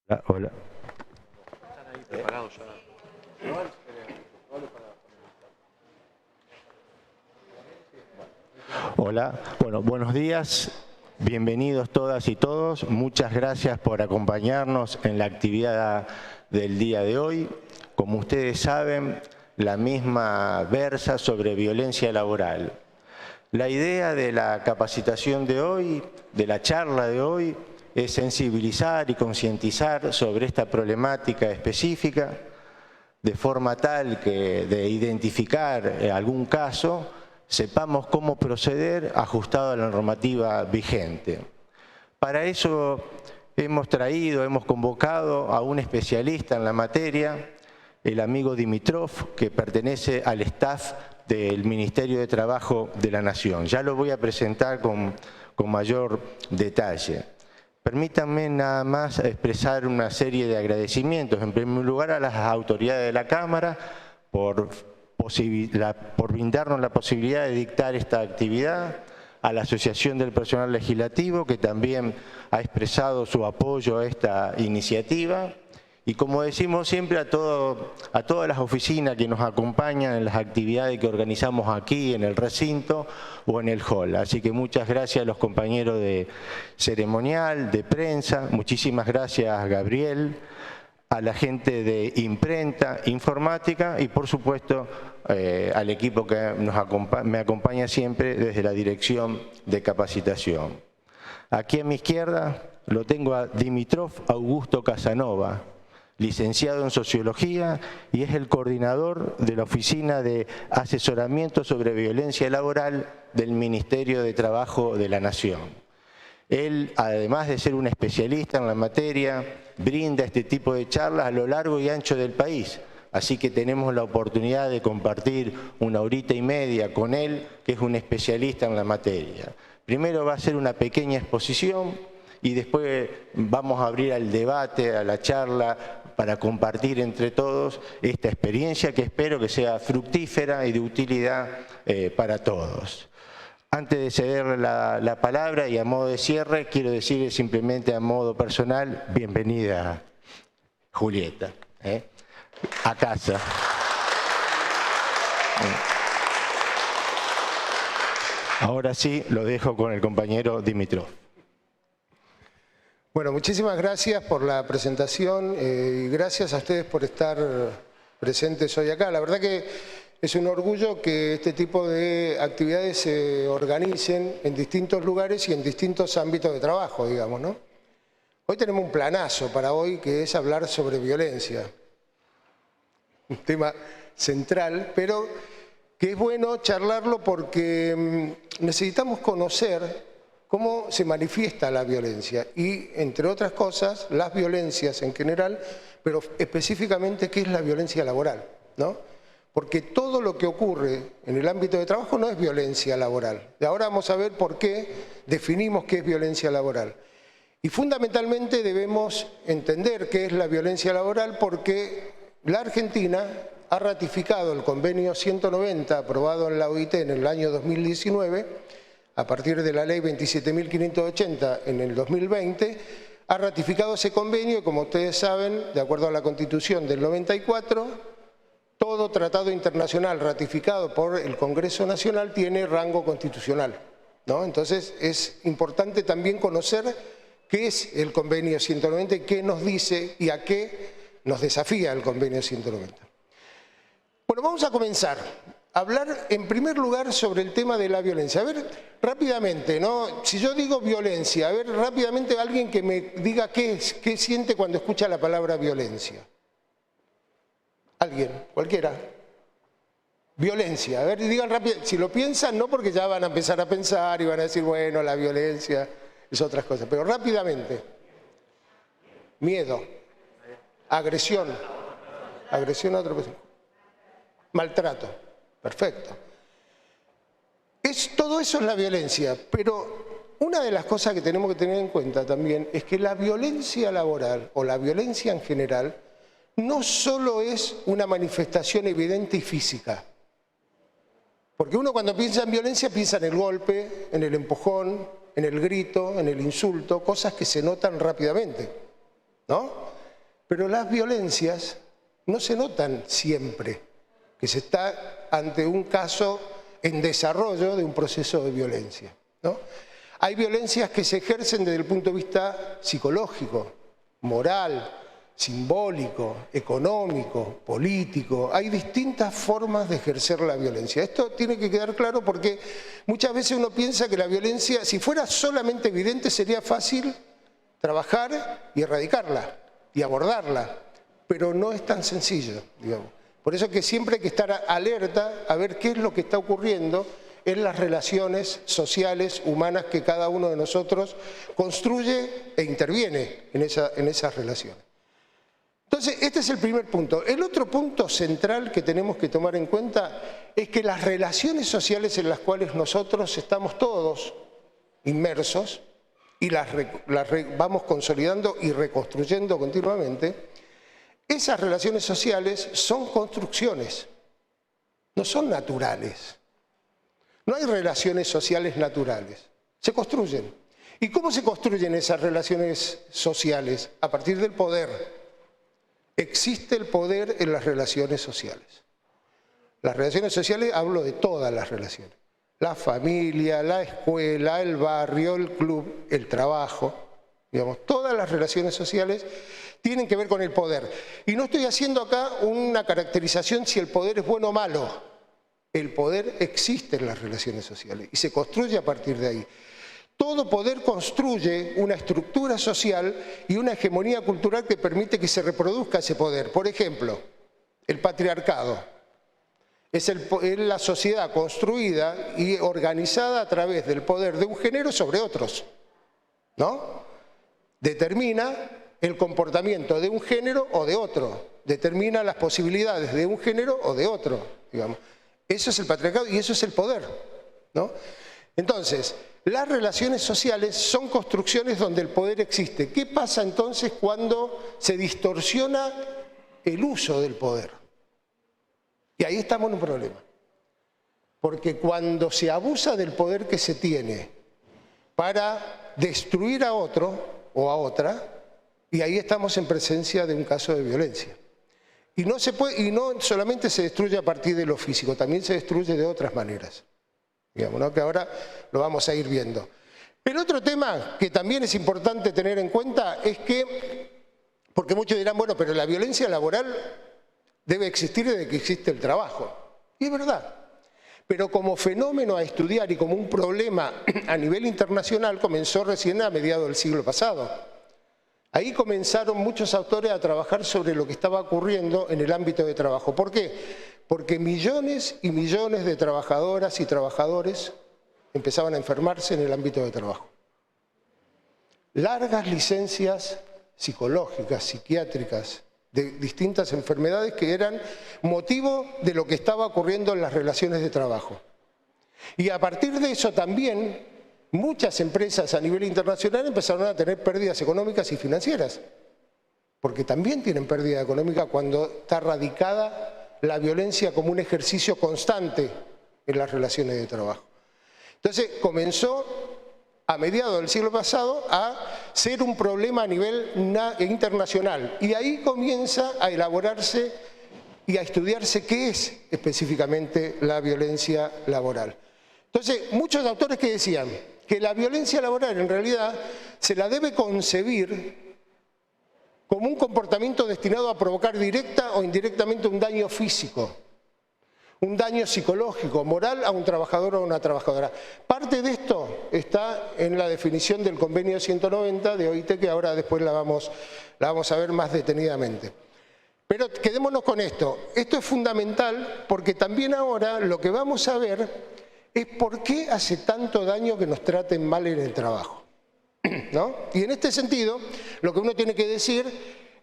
Hola. Están ahí preparados ya. Hola, bueno, buenos días, bienvenidos todas y todos. Muchas gracias por acompañarnos en la actividad del día de hoy. Como ustedes saben, la misma versa sobre violencia laboral. La idea de la capacitación de hoy, de la charla de hoy, es sensibilizar y concientizar sobre esta problemática específica, de forma tal que de identificar algún caso, sepamos cómo proceder ajustado a la normativa vigente. Para eso hemos convocado a un especialista en la materia, el amigo Dimitrov, que pertenece al staff del Ministerio de Trabajo de la Nación. Ya lo voy a presentar con mayor detalle. Permítanme nada más expresar una serie de agradecimientos. En primer lugar, a las autoridades de la Cámara por brindarnos la posibilidad de dictar esta actividad, a la Asociación del Personal Legislativo, que también ha expresado su apoyo a esta iniciativa, y como decimos siempre a todas las oficinas que nos acompañan en las actividades que organizamos aquí en el recinto o en el hall. Así que muchas gracias a los compañeros de ceremonial, de prensa, muchísimas gracias Gabriel, a la gente de imprenta, informática y por supuesto al equipo que me acompaña siempre desde la Dirección de Capacitación. Aquí a mi izquierda lo tengo a Dimitrov Augusto Casanova, licenciado en Sociología y es el coordinador de la Oficina de Asesoramiento sobre Violencia Laboral del Ministerio de Trabajo de la Nación. Él, además de ser un especialista en la materia, brinda este tipo de charlas a lo largo y ancho del país. Así que tenemos la oportunidad de compartir una horita y media con él, que es un especialista en la materia. Primero va a ser una pequeña exposición y después vamos a abrir al debate, a la charla, para compartir entre todos esta experiencia que espero que sea fructífera y de utilidad para todos. Antes de cederle la palabra y a modo de cierre, quiero decirle simplemente a modo personal, bienvenida Julieta, a casa. Ahora sí, lo dejo con el compañero Dimitrov. Bueno, muchísimas gracias por la presentación y gracias a ustedes por estar presentes hoy acá. La verdad que es un orgullo que este tipo de actividades se organicen en distintos lugares y en distintos ámbitos de trabajo, digamos, ¿no? Hoy tenemos un planazo para hoy que es hablar sobre violencia. Un tema central, pero que es bueno charlarlo porque necesitamos conocer cómo se manifiesta la violencia y, entre otras cosas, las violencias en general, pero específicamente qué es la violencia laboral, ¿no? Porque todo lo que ocurre en el ámbito de trabajo no es violencia laboral. Y ahora vamos a ver por qué definimos qué es violencia laboral. Y fundamentalmente debemos entender qué es la violencia laboral porque la Argentina ha ratificado el convenio 190 aprobado en la OIT en el año 2019, a partir de la ley 27.580 en el 2020, ha ratificado ese convenio y, como ustedes saben, de acuerdo a la Constitución del 94, todo tratado internacional ratificado por el Congreso Nacional tiene rango constitucional, ¿no? Entonces es importante también conocer qué es el convenio 190 y qué nos dice y a qué nos desafía el convenio 190. Bueno, vamos a comenzar. Hablar en primer lugar sobre el tema de la violencia. A ver, rápidamente, ¿no? Si yo digo violencia, a ver, rápidamente alguien que me diga qué siente cuando escucha la palabra violencia. Alguien, cualquiera. Violencia, a ver, digan rápido, si lo piensan, no porque ya van a empezar a pensar y van a decir, bueno, la violencia es otras cosas, pero rápidamente. Miedo, agresión a otra persona, maltrato. Perfecto. Todo eso es la violencia, pero una de las cosas que tenemos que tener en cuenta también es que la violencia laboral o la violencia en general no solo es una manifestación evidente y física. Porque uno cuando piensa en violencia piensa en el golpe, en el empujón, en el grito, en el insulto, cosas que se notan rápidamente, ¿no? Pero las violencias no se notan siempre, que se está ante un caso en desarrollo de un proceso de violencia, ¿no? Hay violencias que se ejercen desde el punto de vista psicológico, moral, simbólico, económico, político. Hay distintas formas de ejercer la violencia. Esto tiene que quedar claro porque muchas veces uno piensa que la violencia, si fuera solamente evidente, sería fácil trabajar y erradicarla y abordarla, pero no es tan sencillo, digamos. Por eso es que siempre hay que estar alerta a ver qué es lo que está ocurriendo en las relaciones sociales, humanas, que cada uno de nosotros construye e interviene en esas relaciones. Entonces, este es el primer punto. El otro punto central que tenemos que tomar en cuenta es que las relaciones sociales en las cuales nosotros estamos todos inmersos y las vamos consolidando y reconstruyendo continuamente, esas relaciones sociales son construcciones, no son naturales. No hay relaciones sociales naturales, se construyen. ¿Y cómo se construyen esas relaciones sociales? A partir del poder. Existe el poder en las relaciones sociales. Las relaciones sociales, hablo de todas las relaciones. La familia, la escuela, el barrio, el club, el trabajo. Digamos, todas las relaciones sociales tienen que ver con el poder. Y no estoy haciendo acá una caracterización si el poder es bueno o malo. El poder existe en las relaciones sociales y se construye a partir de ahí. Todo poder construye una estructura social y una hegemonía cultural que permite que se reproduzca ese poder. Por ejemplo, el patriarcado es la sociedad construida y organizada a través del poder de un género sobre otros, ¿no? Determina el comportamiento de un género o de otro, determina las posibilidades de un género o de otro, digamos. Eso es el patriarcado y eso es el poder, ¿no? Entonces, las relaciones sociales son construcciones donde el poder existe. ¿Qué pasa entonces cuando se distorsiona el uso del poder? Y ahí estamos en un problema. Porque cuando se abusa del poder que se tiene para destruir a otro o a otra, y ahí estamos en presencia de un caso de violencia. Y no solamente se destruye a partir de lo físico, también se destruye de otras maneras, digamos, ¿no? Que ahora lo vamos a ir viendo. El otro tema que también es importante tener en cuenta es que, porque muchos dirán, bueno, pero la violencia laboral debe existir desde que existe el trabajo. Y es verdad. Pero como fenómeno a estudiar y como un problema a nivel internacional comenzó recién a mediados del siglo pasado. Ahí comenzaron muchos autores a trabajar sobre lo que estaba ocurriendo en el ámbito de trabajo. ¿Por qué? Porque millones y millones de trabajadoras y trabajadores empezaban a enfermarse en el ámbito de trabajo. Largas licencias psicológicas, psiquiátricas, de distintas enfermedades que eran motivo de lo que estaba ocurriendo en las relaciones de trabajo. Y a partir de eso también muchas empresas a nivel internacional empezaron a tener pérdidas económicas y financieras, porque también tienen pérdida económica cuando está radicada la violencia como un ejercicio constante en las relaciones de trabajo. Entonces comenzó a mediados del siglo pasado a ser un problema a nivel internacional y ahí comienza a elaborarse y a estudiarse qué es específicamente la violencia laboral. Entonces muchos autores que decían que la violencia laboral en realidad se la debe concebir como un comportamiento destinado a provocar directa o indirectamente un daño físico, un daño psicológico, moral a un trabajador o a una trabajadora. Parte de esto está en la definición del convenio 190 de OIT, que ahora después la vamos a ver más detenidamente. Pero quedémonos con esto. Esto es fundamental porque también ahora lo que vamos a ver es por qué hace tanto daño que nos traten mal en el trabajo, ¿no? Y en este sentido, lo que uno tiene que decir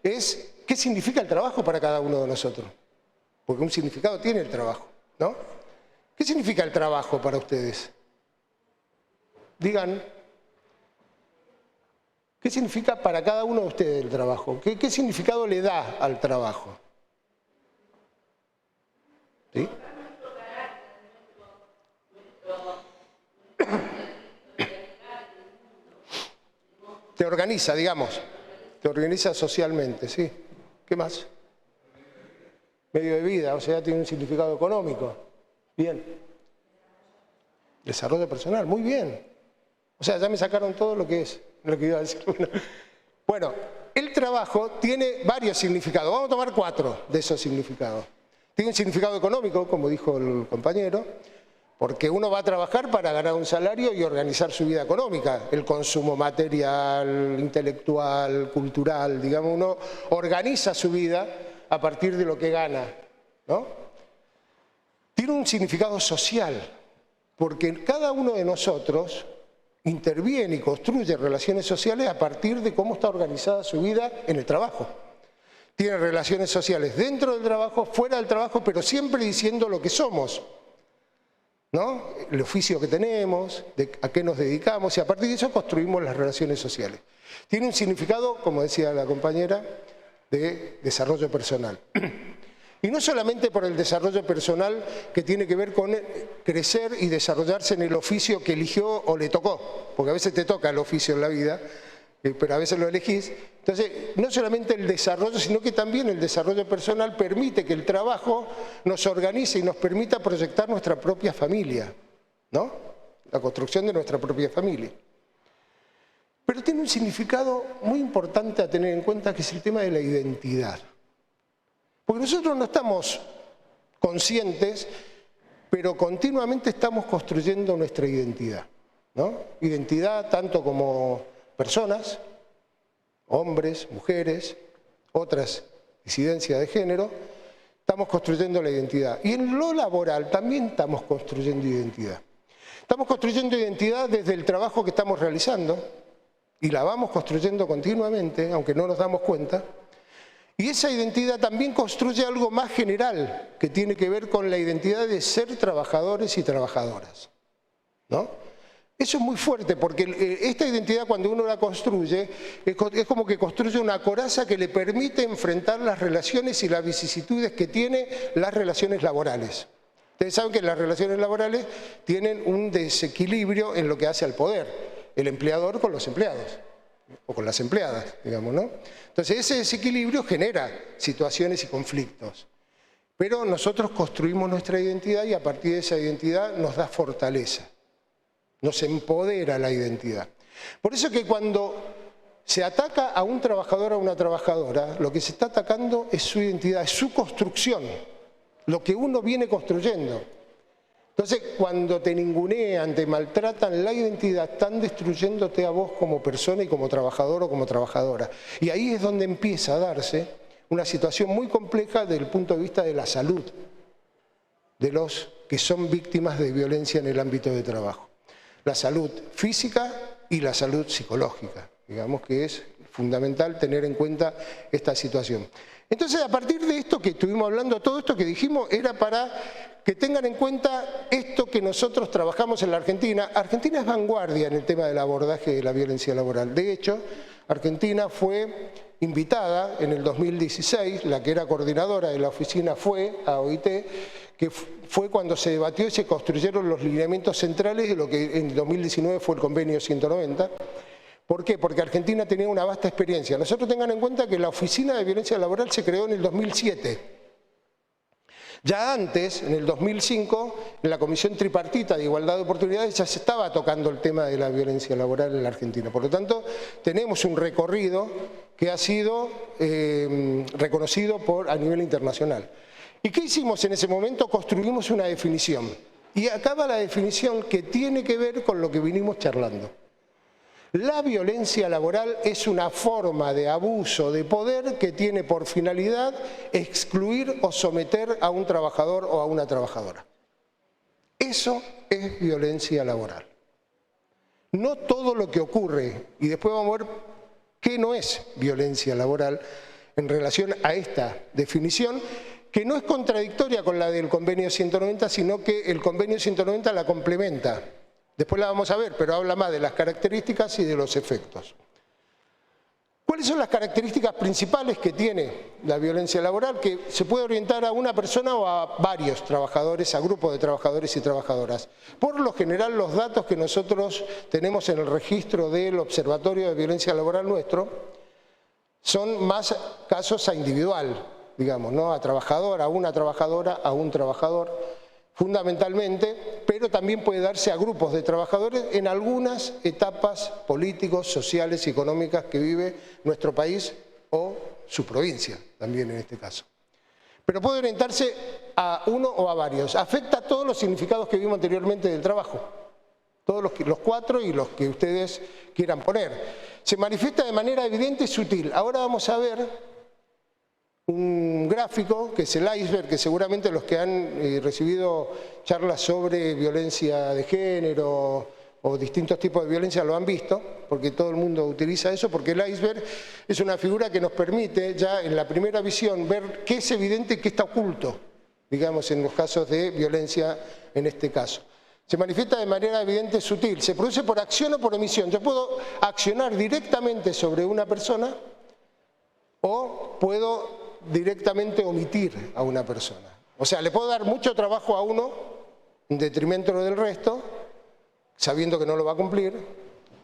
es qué significa el trabajo para cada uno de nosotros. Porque un significado tiene el trabajo, ¿no? ¿Qué significa el trabajo para ustedes? Digan, ¿qué significa para cada uno de ustedes el trabajo? ¿Qué significado le da al trabajo? ¿Sí? Te organiza, digamos, te organiza socialmente, sí. ¿Qué más? Medio de vida, o sea, tiene un significado económico. Bien. Desarrollo personal, muy bien. O sea, ya me sacaron todo lo que es, lo que iba a decir. Bueno, el trabajo tiene varios significados. Vamos a tomar 4 de esos significados. Tiene un significado económico, como dijo el compañero, porque uno va a trabajar para ganar un salario y organizar su vida económica. El consumo material, intelectual, cultural, digamos, uno organiza su vida a partir de lo que gana, ¿no? Tiene un significado social, porque cada uno de nosotros interviene y construye relaciones sociales a partir de cómo está organizada su vida en el trabajo. Tiene relaciones sociales dentro del trabajo, fuera del trabajo, pero siempre diciendo lo que somos, ¿no? El oficio que tenemos, a qué nos dedicamos, y a partir de eso construimos las relaciones sociales. Tiene un significado, como decía la compañera, de desarrollo personal. Y no solamente por el desarrollo personal que tiene que ver con crecer y desarrollarse en el oficio que eligió o le tocó, porque a veces te toca el oficio en la vida, pero a veces lo elegís. Entonces, no solamente el desarrollo, sino que también el desarrollo personal permite que el trabajo nos organice y nos permita proyectar nuestra propia familia, ¿no? La construcción de nuestra propia familia. Pero tiene un significado muy importante a tener en cuenta, que es el tema de la identidad. Porque nosotros no estamos conscientes, pero continuamente estamos construyendo nuestra identidad, ¿no? Identidad tanto como personas, hombres, mujeres, otras disidencias de género, estamos construyendo la identidad. Y en lo laboral también estamos construyendo identidad. Estamos construyendo identidad desde el trabajo que estamos realizando, y la vamos construyendo continuamente, aunque no nos damos cuenta. Y esa identidad también construye algo más general, que tiene que ver con la identidad de ser trabajadores y trabajadoras, ¿no? Eso es muy fuerte, porque esta identidad, cuando uno la construye, es como que construye una coraza que le permite enfrentar las relaciones y las vicisitudes que tiene las relaciones laborales. Ustedes saben que las relaciones laborales tienen un desequilibrio en lo que hace al poder, el empleador con los empleados, o con las empleadas, digamos, ¿no? Entonces ese desequilibrio genera situaciones y conflictos. Pero nosotros construimos nuestra identidad y a partir de esa identidad nos da fortaleza, nos empodera la identidad. Por eso que cuando se ataca a un trabajador o a una trabajadora, lo que se está atacando es su identidad, es su construcción, lo que uno viene construyendo. Entonces, cuando te ningunean, te maltratan la identidad, están destruyéndote a vos como persona y como trabajador o como trabajadora. Y ahí es donde empieza a darse una situación muy compleja desde el punto de vista de la salud de los que son víctimas de violencia en el ámbito de trabajo. La salud física y la salud psicológica. Digamos que es fundamental tener en cuenta esta situación. Entonces, a partir de esto que estuvimos hablando, todo esto que dijimos era para que tengan en cuenta esto que nosotros trabajamos en la Argentina. Argentina es vanguardia en el tema del abordaje de la violencia laboral. De hecho, Argentina fue invitada en el 2016, la que era coordinadora de la oficina fue a OIT, que fue cuando se debatió y se construyeron los lineamientos centrales de lo que en 2019 fue el convenio 190. ¿Por qué? Porque Argentina tenía una vasta experiencia. Nosotros tengan en cuenta que la Oficina de Violencia Laboral se creó en el 2007. Ya antes, en el 2005, en la Comisión Tripartita de Igualdad de Oportunidades ya se estaba tocando el tema de la violencia laboral en la Argentina. Por lo tanto, tenemos un recorrido que ha sido reconocido a nivel internacional. ¿Y qué hicimos en ese momento? Construimos una definición. Y acá va la definición que tiene que ver con lo que vinimos charlando. La violencia laboral es una forma de abuso de poder que tiene por finalidad excluir o someter a un trabajador o a una trabajadora. Eso es violencia laboral. No todo lo que ocurre, y después vamos a ver qué no es violencia laboral en relación a esta definición, que no es contradictoria con la del convenio 190, sino que el convenio 190 la complementa. Después la vamos a ver, pero habla más de las características y de los efectos. ¿Cuáles son las características principales que tiene la violencia laboral? Que se puede orientar a una persona o a varios trabajadores, a grupos de trabajadores y trabajadoras. Por lo general, los datos que nosotros tenemos en el registro del Observatorio de Violencia Laboral nuestro son más casos a individual, digamos, ¿no? A trabajador, a una trabajadora, a un trabajador, fundamentalmente, pero también puede darse a grupos de trabajadores en algunas etapas políticos, sociales y económicas que vive nuestro país o su provincia, también en este caso. Pero puede orientarse a uno o a varios. Afecta a todos los significados que vimos anteriormente del trabajo, todos los cuatro y los que ustedes quieran poner. Se manifiesta de manera evidente y sutil. Ahora vamos a ver un gráfico, que es el iceberg, que seguramente los que han recibido charlas sobre violencia de género o distintos tipos de violencia lo han visto, porque todo el mundo utiliza eso, porque el iceberg es una figura que nos permite ya en la primera visión ver qué es evidente y qué está oculto, digamos, en los casos de violencia en este caso. Se manifiesta de manera evidente y sutil, se produce por acción o por omisión. Yo puedo accionar directamente sobre una persona o puedo directamente omitir a una persona. O sea, le puedo dar mucho trabajo a uno en detrimento del resto, sabiendo que no lo va a cumplir,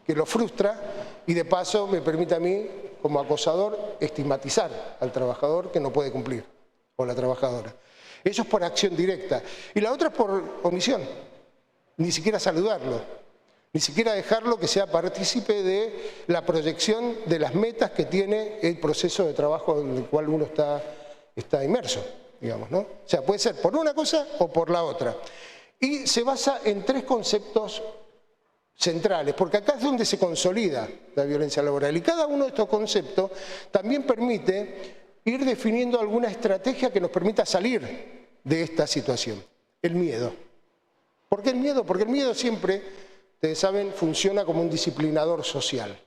que lo frustra y de paso me permite a mí, como acosador, estigmatizar al trabajador que no puede cumplir, o la trabajadora. Eso es por acción directa. Y la otra es por omisión, ni siquiera saludarlo, ni siquiera dejarlo que sea partícipe de la proyección de las metas que tiene el proceso de trabajo en el cual uno está inmerso, digamos, ¿no? O sea, puede ser por una cosa o por la otra. Y se basa en tres conceptos centrales, porque acá es donde se consolida la violencia laboral. Y cada uno de estos conceptos también permite ir definiendo alguna estrategia que nos permita salir de esta situación. El miedo. ¿Por qué el miedo? Porque el miedo siempre, ustedes saben, funciona como un disciplinador social.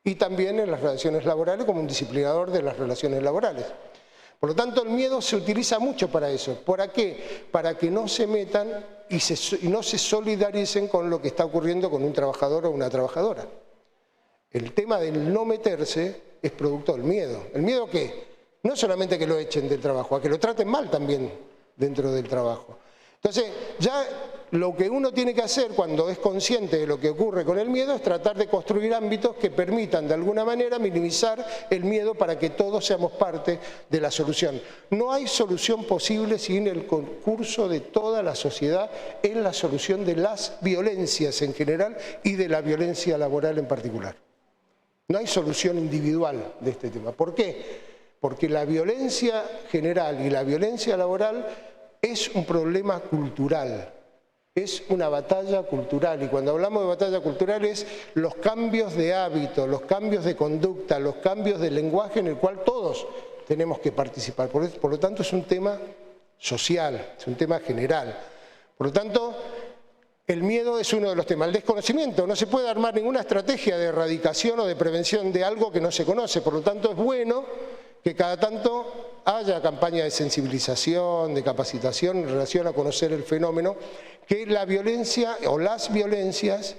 Y también en las relaciones laborales como un disciplinador de las relaciones laborales. Por lo tanto, el miedo se utiliza mucho para eso. ¿Para qué? Para que no se metan y no se solidaricen con lo que está ocurriendo con un trabajador o una trabajadora. El tema del no meterse es producto del miedo. ¿El miedo qué? No solamente que lo echen del trabajo, a que lo traten mal también dentro del trabajo. Entonces, ya lo que uno tiene que hacer cuando es consciente de lo que ocurre con el miedo es tratar de construir ámbitos que permitan de alguna manera minimizar el miedo para que todos seamos parte de la solución. No hay solución posible sin el concurso de toda la sociedad en la solución de las violencias en general y de la violencia laboral en particular. No hay solución individual de este tema. ¿Por qué? Porque la violencia general y la violencia laboral es un problema cultural, es una batalla cultural. Y cuando hablamos de batalla cultural es los cambios de hábito, los cambios de conducta, los cambios de lenguaje en el cual todos tenemos que participar. Por lo tanto, es un tema social, es un tema general. Por lo tanto, el miedo es uno de los temas. El desconocimiento, no se puede armar ninguna estrategia de erradicación o de prevención de algo que no se conoce. Por lo tanto, es bueno que cada tanto haya campaña de sensibilización, de capacitación en relación a conocer el fenómeno, que la violencia o las violencias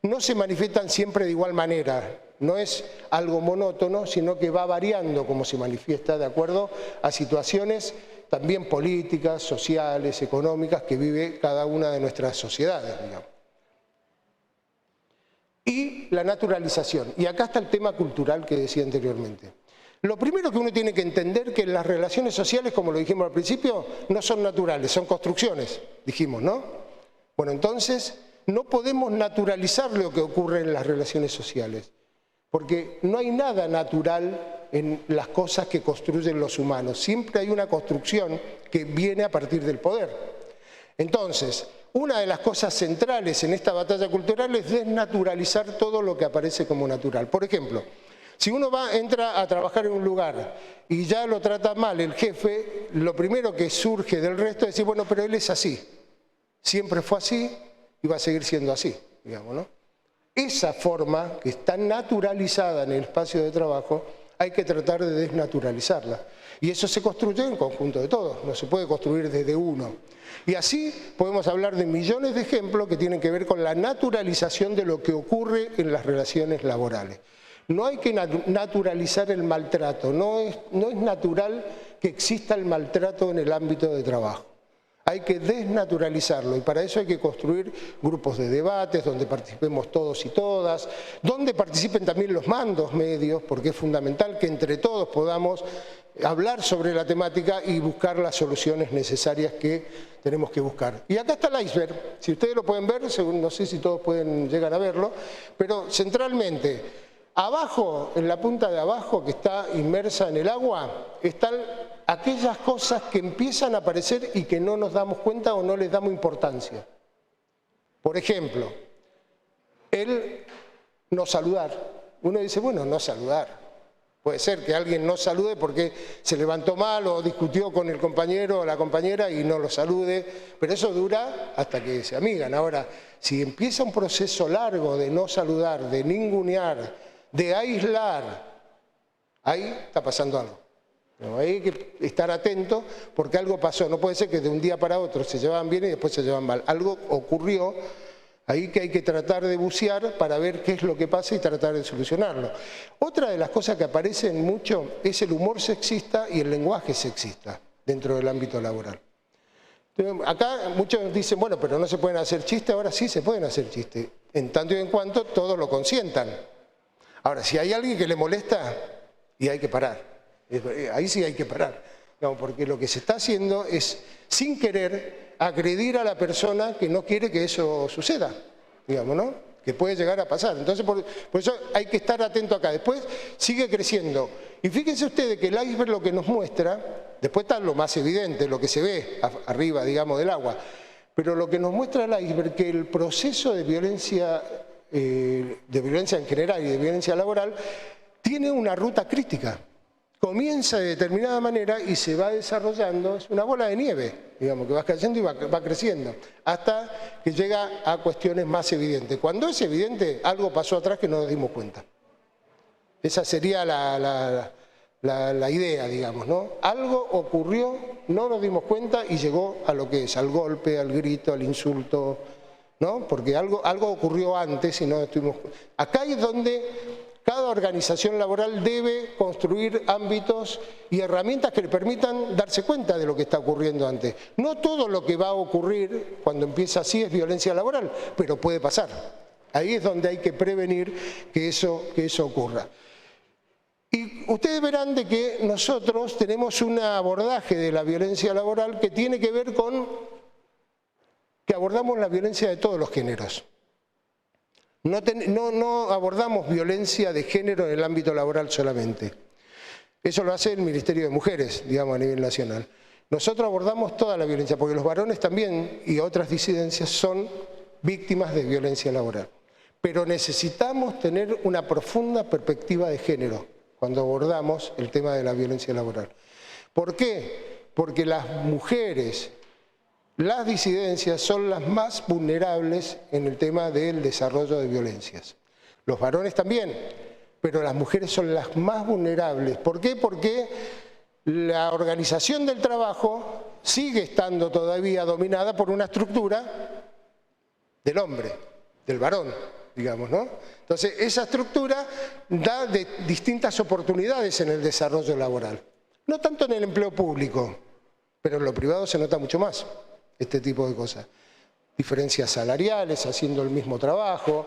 no se manifiestan siempre de igual manera, no es algo monótono, sino que va variando como se manifiesta de acuerdo a situaciones también políticas, sociales, económicas que vive cada una de nuestras sociedades, digamos. Y la naturalización, y acá está el tema cultural que decía anteriormente. Lo primero que uno tiene que entender es que las relaciones sociales, como lo dijimos al principio, no son naturales, son construcciones, dijimos, ¿no? Bueno, entonces no podemos naturalizar lo que ocurre en las relaciones sociales, porque no hay nada natural en las cosas que construyen los humanos. Siempre hay una construcción que viene a partir del poder. Entonces, una de las cosas centrales en esta batalla cultural es desnaturalizar todo lo que aparece como natural. Por ejemplo, si uno entra a trabajar en un lugar y ya lo trata mal el jefe, lo primero que surge del resto es decir, bueno, pero él es así. Siempre fue así y va a seguir siendo así, digamos, ¿no? Esa forma que está naturalizada en el espacio de trabajo, hay que tratar de desnaturalizarla. Y eso se construye en conjunto de todos, no se puede construir desde uno. Y así podemos hablar de millones de ejemplos que tienen que ver con la naturalización de lo que ocurre en las relaciones laborales. No hay que naturalizar el maltrato, no es natural que exista el maltrato en el ámbito de trabajo. hay que desnaturalizarlo y para eso hay que construir grupos de debates donde participemos todos y todas, donde participen también los mandos medios, porque es fundamental que entre todos podamos hablar sobre la temática y buscar las soluciones necesarias que tenemos que buscar. Y acá está el iceberg, si ustedes lo pueden ver, no sé si todos pueden llegar a verlo, pero centralmente, abajo, en la punta de abajo que está inmersa en el agua, están aquellas cosas que empiezan a aparecer y que no nos damos cuenta o no les damos importancia. Por ejemplo, el no saludar. Uno dice, bueno, no saludar. Puede ser que alguien no salude porque se levantó mal o discutió con el compañero o la compañera y no lo salude, pero eso dura hasta que se amigan. Ahora, si empieza un proceso largo de no saludar, de ningunear, de aislar, ahí está pasando algo. No, hay que estar atento porque algo pasó. No puede ser que de un día para otro se llevaban bien y después se llevan mal. Algo ocurrió ahí que hay que tratar de bucear para ver qué es lo que pasa y tratar de solucionarlo. Otra de las cosas que aparecen mucho es el humor sexista y el lenguaje sexista dentro del ámbito laboral. Entonces, acá muchos dicen, bueno, pero no se pueden hacer chistes. Ahora sí se pueden hacer chistes, en tanto y en cuanto todos lo consientan. Ahora, si hay alguien que le molesta, y hay que parar. Ahí sí hay que parar. No, porque lo que se está haciendo es, sin querer, agredir a la persona que no quiere que eso suceda, digamos, ¿no? Que puede llegar a pasar. Entonces, por eso hay que estar atento acá. Después sigue creciendo. Y fíjense ustedes que el iceberg lo que nos muestra, después está lo más evidente, lo que se ve arriba, digamos, del agua, pero lo que nos muestra el iceberg, que el proceso de violencia en general y de violencia laboral, tiene una ruta crítica. Comienza de determinada manera y se va desarrollando, es una bola de nieve, digamos, que va cayendo y va creciendo, hasta que llega a cuestiones más evidentes. Cuando es evidente, algo pasó atrás que no nos dimos cuenta. Esa sería la idea, digamos, ¿no? Algo ocurrió, no nos dimos cuenta y llegó a lo que es, al golpe, al grito, al insulto, ¿no? Porque algo ocurrió antes y no estuvimos... Acá es donde cada organización laboral debe construir ámbitos y herramientas que le permitan darse cuenta de lo que está ocurriendo antes. No todo lo que va a ocurrir cuando empieza así es violencia laboral, pero puede pasar. Ahí es donde hay que prevenir que eso ocurra. Y ustedes verán de que nosotros tenemos un abordaje de la violencia laboral que tiene que ver con que abordamos la violencia de todos los géneros. No abordamos violencia de género en el ámbito laboral solamente. Eso lo hace el Ministerio de Mujeres, digamos, a nivel nacional. Nosotros abordamos toda la violencia, porque los varones también y otras disidencias son víctimas de violencia laboral. Pero necesitamos tener una profunda perspectiva de género cuando abordamos el tema de la violencia laboral. ¿Por qué? Porque las mujeres... Las disidencias son las más vulnerables en el tema del desarrollo de violencias. Los varones también, pero las mujeres son las más vulnerables. ¿Por qué? Porque la organización del trabajo sigue estando todavía dominada por una estructura del hombre, del varón, digamos, ¿no? Entonces, esa estructura da distintas oportunidades en el desarrollo laboral. No tanto en el empleo público, pero en lo privado se nota mucho más. Este tipo de cosas. Diferencias salariales, haciendo el mismo trabajo,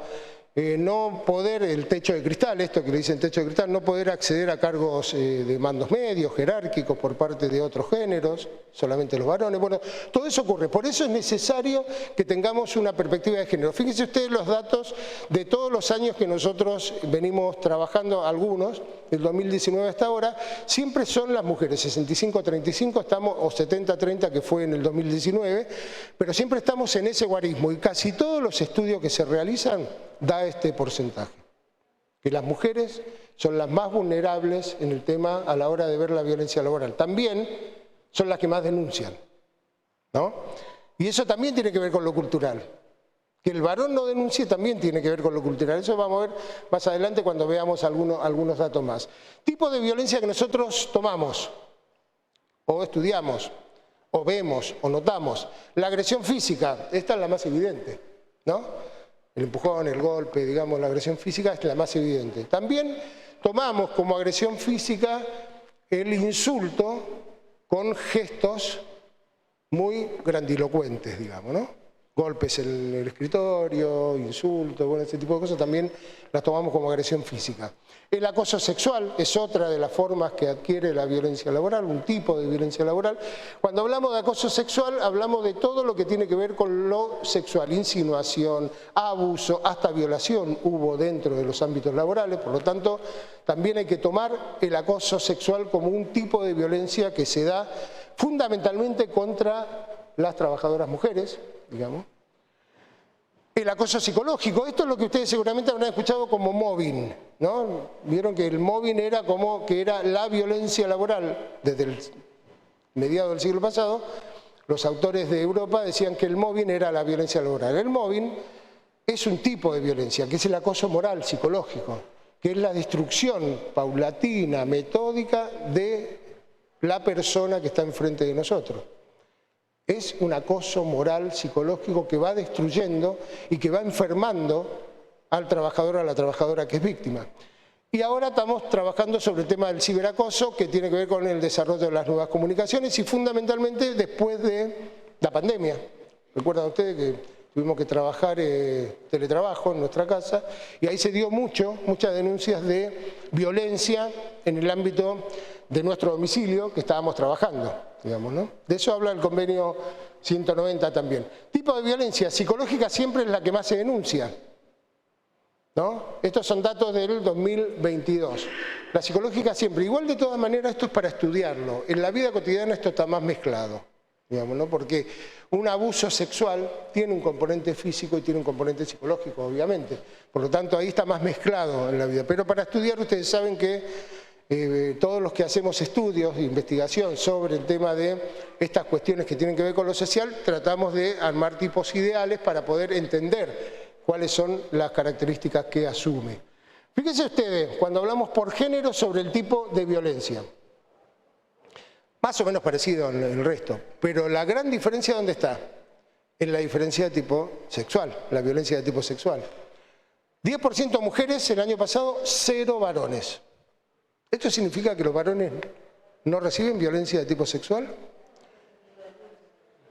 no poder, el techo de cristal, esto que le dicen techo de cristal, no poder acceder a cargos de mandos medios, jerárquicos por parte de otros géneros, solamente los varones. Bueno, todo eso ocurre. Por eso es necesario que tengamos una perspectiva de género. Fíjense ustedes los datos de todos los años que nosotros venimos trabajando, algunos, del 2019 hasta ahora, siempre son las mujeres, 65-35 estamos, o 70-30 que fue en el 2019, pero siempre estamos en ese guarismo y casi todos los estudios que se realizan da este porcentaje, que las mujeres son las más vulnerables en el tema a la hora de ver la violencia laboral. También son las que más denuncian, ¿no? Y eso también tiene que ver con lo cultural. Que el varón no denuncie también tiene que ver con lo cultural. Eso vamos a ver más adelante cuando veamos algunos datos más. Tipo de violencia que nosotros tomamos, o estudiamos, o vemos, o notamos. La agresión física, esta es la más evidente, ¿no? El empujón, el golpe, digamos, la agresión física es la más evidente. También tomamos como agresión física el insulto con gestos muy grandilocuentes, digamos, ¿no? Golpes en el escritorio, insultos, bueno, ese tipo de cosas también las tomamos como agresión física. El acoso sexual es otra de las formas que adquiere la violencia laboral, un tipo de violencia laboral. Cuando hablamos de acoso sexual, hablamos de todo lo que tiene que ver con lo sexual, insinuación, abuso, hasta violación hubo dentro de los ámbitos laborales, por lo tanto, también hay que tomar el acoso sexual como un tipo de violencia que se da fundamentalmente contra las trabajadoras mujeres, digamos. El acoso psicológico, esto es lo que ustedes seguramente habrán escuchado como mobbing, ¿no? Vieron que el mobbing era como que era la violencia laboral desde el mediado del siglo pasado. Los autores de Europa decían que el mobbing era la violencia laboral. El mobbing es un tipo de violencia, que es el acoso moral, psicológico, que es la destrucción paulatina, metódica de la persona que está enfrente de nosotros. Es un acoso moral, psicológico que va destruyendo y que va enfermando al trabajador o a la trabajadora que es víctima. Y ahora estamos trabajando sobre el tema del ciberacoso, que tiene que ver con el desarrollo de las nuevas comunicaciones y fundamentalmente después de la pandemia. Recuerdan ustedes que tuvimos que trabajar teletrabajo en nuestra casa y ahí se dio muchas denuncias de violencia en el ámbito de nuestro domicilio que estábamos trabajando, digamos, ¿no? De eso habla el convenio 190 también. Tipo de violencia psicológica siempre es la que más se denuncia, ¿no? Estos son datos del 2022. La psicológica siempre. Igual de todas maneras esto es para estudiarlo. En la vida cotidiana esto está más mezclado, digamos, ¿no? Porque un abuso sexual tiene un componente físico y tiene un componente psicológico, obviamente. Por lo tanto, ahí está más mezclado en la vida. Pero para estudiar ustedes saben que todos los que hacemos estudios, investigación sobre el tema de estas cuestiones que tienen que ver con lo social, tratamos de armar tipos ideales para poder entender cuáles son las características que asume. Fíjense ustedes, cuando hablamos por género sobre el tipo de violencia, más o menos parecido en el resto, pero la gran diferencia ¿dónde está? En la diferencia de tipo sexual, la violencia de tipo sexual. 10% mujeres el año pasado, 0 varones. ¿Esto significa que los varones no reciben violencia de tipo sexual?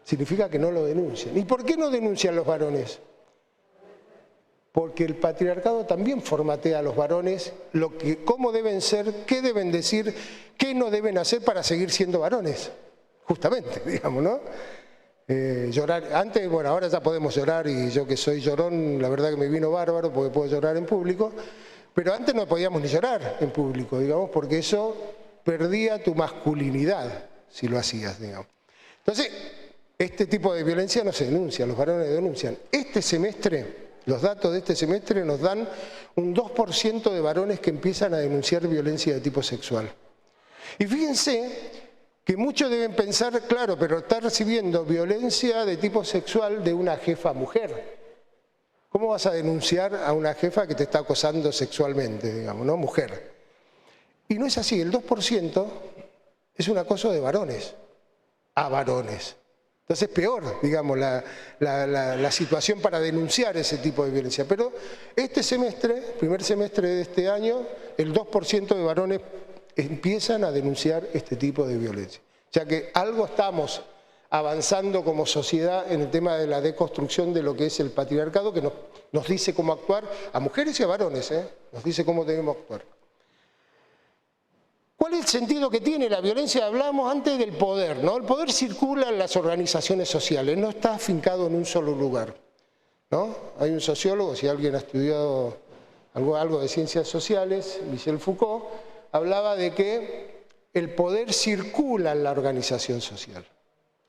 Significa que no lo denuncian. ¿Y por qué no denuncian los varones? Porque el patriarcado también formatea a los varones cómo deben ser, qué deben decir, qué no deben hacer para seguir siendo varones. Justamente, digamos, ¿no? Llorar, antes, bueno, ahora ya podemos llorar y yo que soy llorón, la verdad que me vino bárbaro porque puedo llorar en público. Pero antes no podíamos ni llorar en público, digamos, porque eso perdía tu masculinidad si lo hacías, digamos. Entonces, este tipo de violencia no se denuncia, los varones denuncian. Este semestre, los datos de este semestre nos dan un 2% de varones que empiezan a denunciar violencia de tipo sexual. Y fíjense que muchos deben pensar, claro, pero está recibiendo violencia de tipo sexual de una jefa mujer. ¿Cómo vas a denunciar a una jefa que te está acosando sexualmente, digamos, ¿no? Mujer. Y no es así, el 2% es un acoso de varones a varones. Entonces es peor, digamos, la situación para denunciar ese tipo de violencia. Pero este semestre, primer semestre de este año, el 2% de varones empiezan a denunciar este tipo de violencia. O sea que algo estamos avanzando como sociedad en el tema de la deconstrucción de lo que es el patriarcado, que nos dice cómo actuar a mujeres y a varones, nos dice cómo debemos actuar. ¿Cuál es el sentido que tiene la violencia? Hablamos antes del poder, ¿no? El poder circula en las organizaciones sociales, no está afincado en un solo lugar, ¿no? Hay un sociólogo, si alguien ha estudiado algo de ciencias sociales, Michel Foucault, hablaba de que el poder circula en la organización social.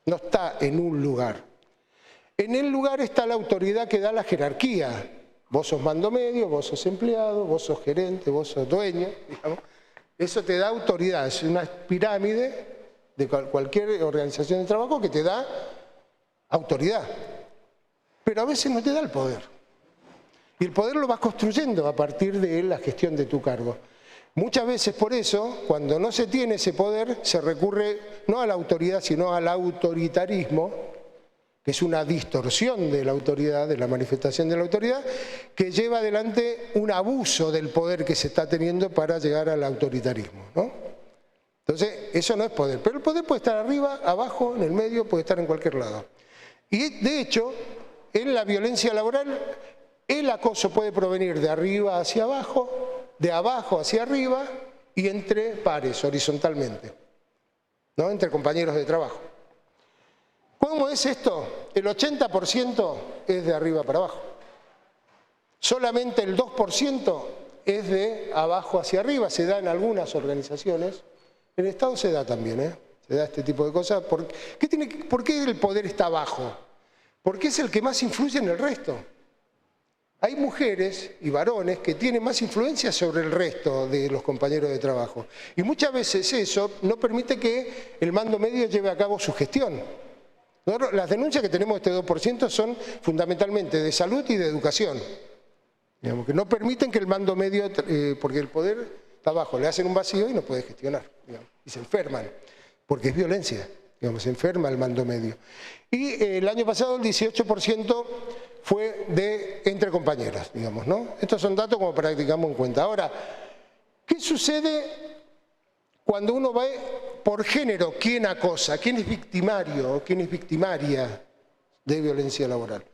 No está en un lugar. En el lugar está la autoridad que da la jerarquía. Vos sos mando medio, vos sos empleado, vos sos gerente, vos sos dueño, digamos. Eso te da autoridad, es una pirámide de cualquier organización de trabajo que te da autoridad. Pero a veces no te da el poder. Y el poder lo vas construyendo a partir de la gestión de tu cargo. Muchas veces por eso, cuando no se tiene ese poder, se recurre no a la autoridad, sino al autoritarismo, que es una distorsión de la autoridad, de la manifestación de la autoridad, que lleva adelante un abuso del poder que se está teniendo para llegar al autoritarismo, ¿no? Entonces, eso no es poder. Pero el poder puede estar arriba, abajo, en el medio, puede estar en cualquier lado. Y de hecho, en la violencia laboral, el acoso puede provenir de arriba hacia abajo, de abajo hacia arriba y entre pares, horizontalmente, ¿no? Entre compañeros de trabajo. ¿Cómo es esto? El 80% es de arriba para abajo. Solamente el 2% es de abajo hacia arriba, se da en algunas organizaciones. En el Estado se da también, se da este tipo de cosas. ¿Por qué el poder está abajo? Porque es el que más influye en el resto. Hay mujeres y varones que tienen más influencia sobre el resto de los compañeros de trabajo. Y muchas veces eso no permite que el mando medio lleve a cabo su gestión. Las denuncias que tenemos de este 2% son fundamentalmente de salud y de educación. Digamos, que no permiten que el mando medio, porque el poder está abajo, le hacen un vacío y no puede gestionar. Digamos, y se enferman, porque es violencia. Digamos, se enferma el mando medio. Y el año pasado el 18% fue entre compañeras, digamos, ¿no? Estos son datos como para que tengamos en cuenta. Ahora, ¿qué sucede cuando uno ve por género quién acosa, quién es victimario o quién es victimaria de violencia laboral?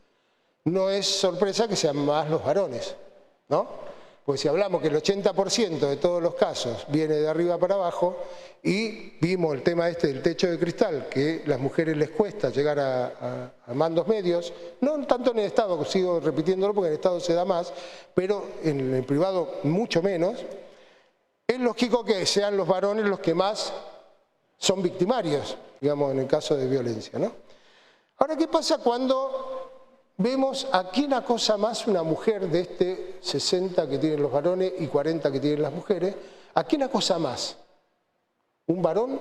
No es sorpresa que sean más los varones, ¿no? Porque si hablamos que el 80% de todos los casos viene de arriba para abajo y vimos el tema del techo de cristal, que a las mujeres les cuesta llegar a mandos medios, no tanto en el Estado, sigo repitiéndolo porque en el Estado se da más, pero en el privado mucho menos, es lógico que sean los varones los que más son victimarios, digamos, en el caso de violencia, ¿no? Ahora, ¿qué pasa cuando vemos a quién acosa más una mujer de este 60 que tienen los varones y 40 que tienen las mujeres? ¿A quién acosa más? ¿Un varón?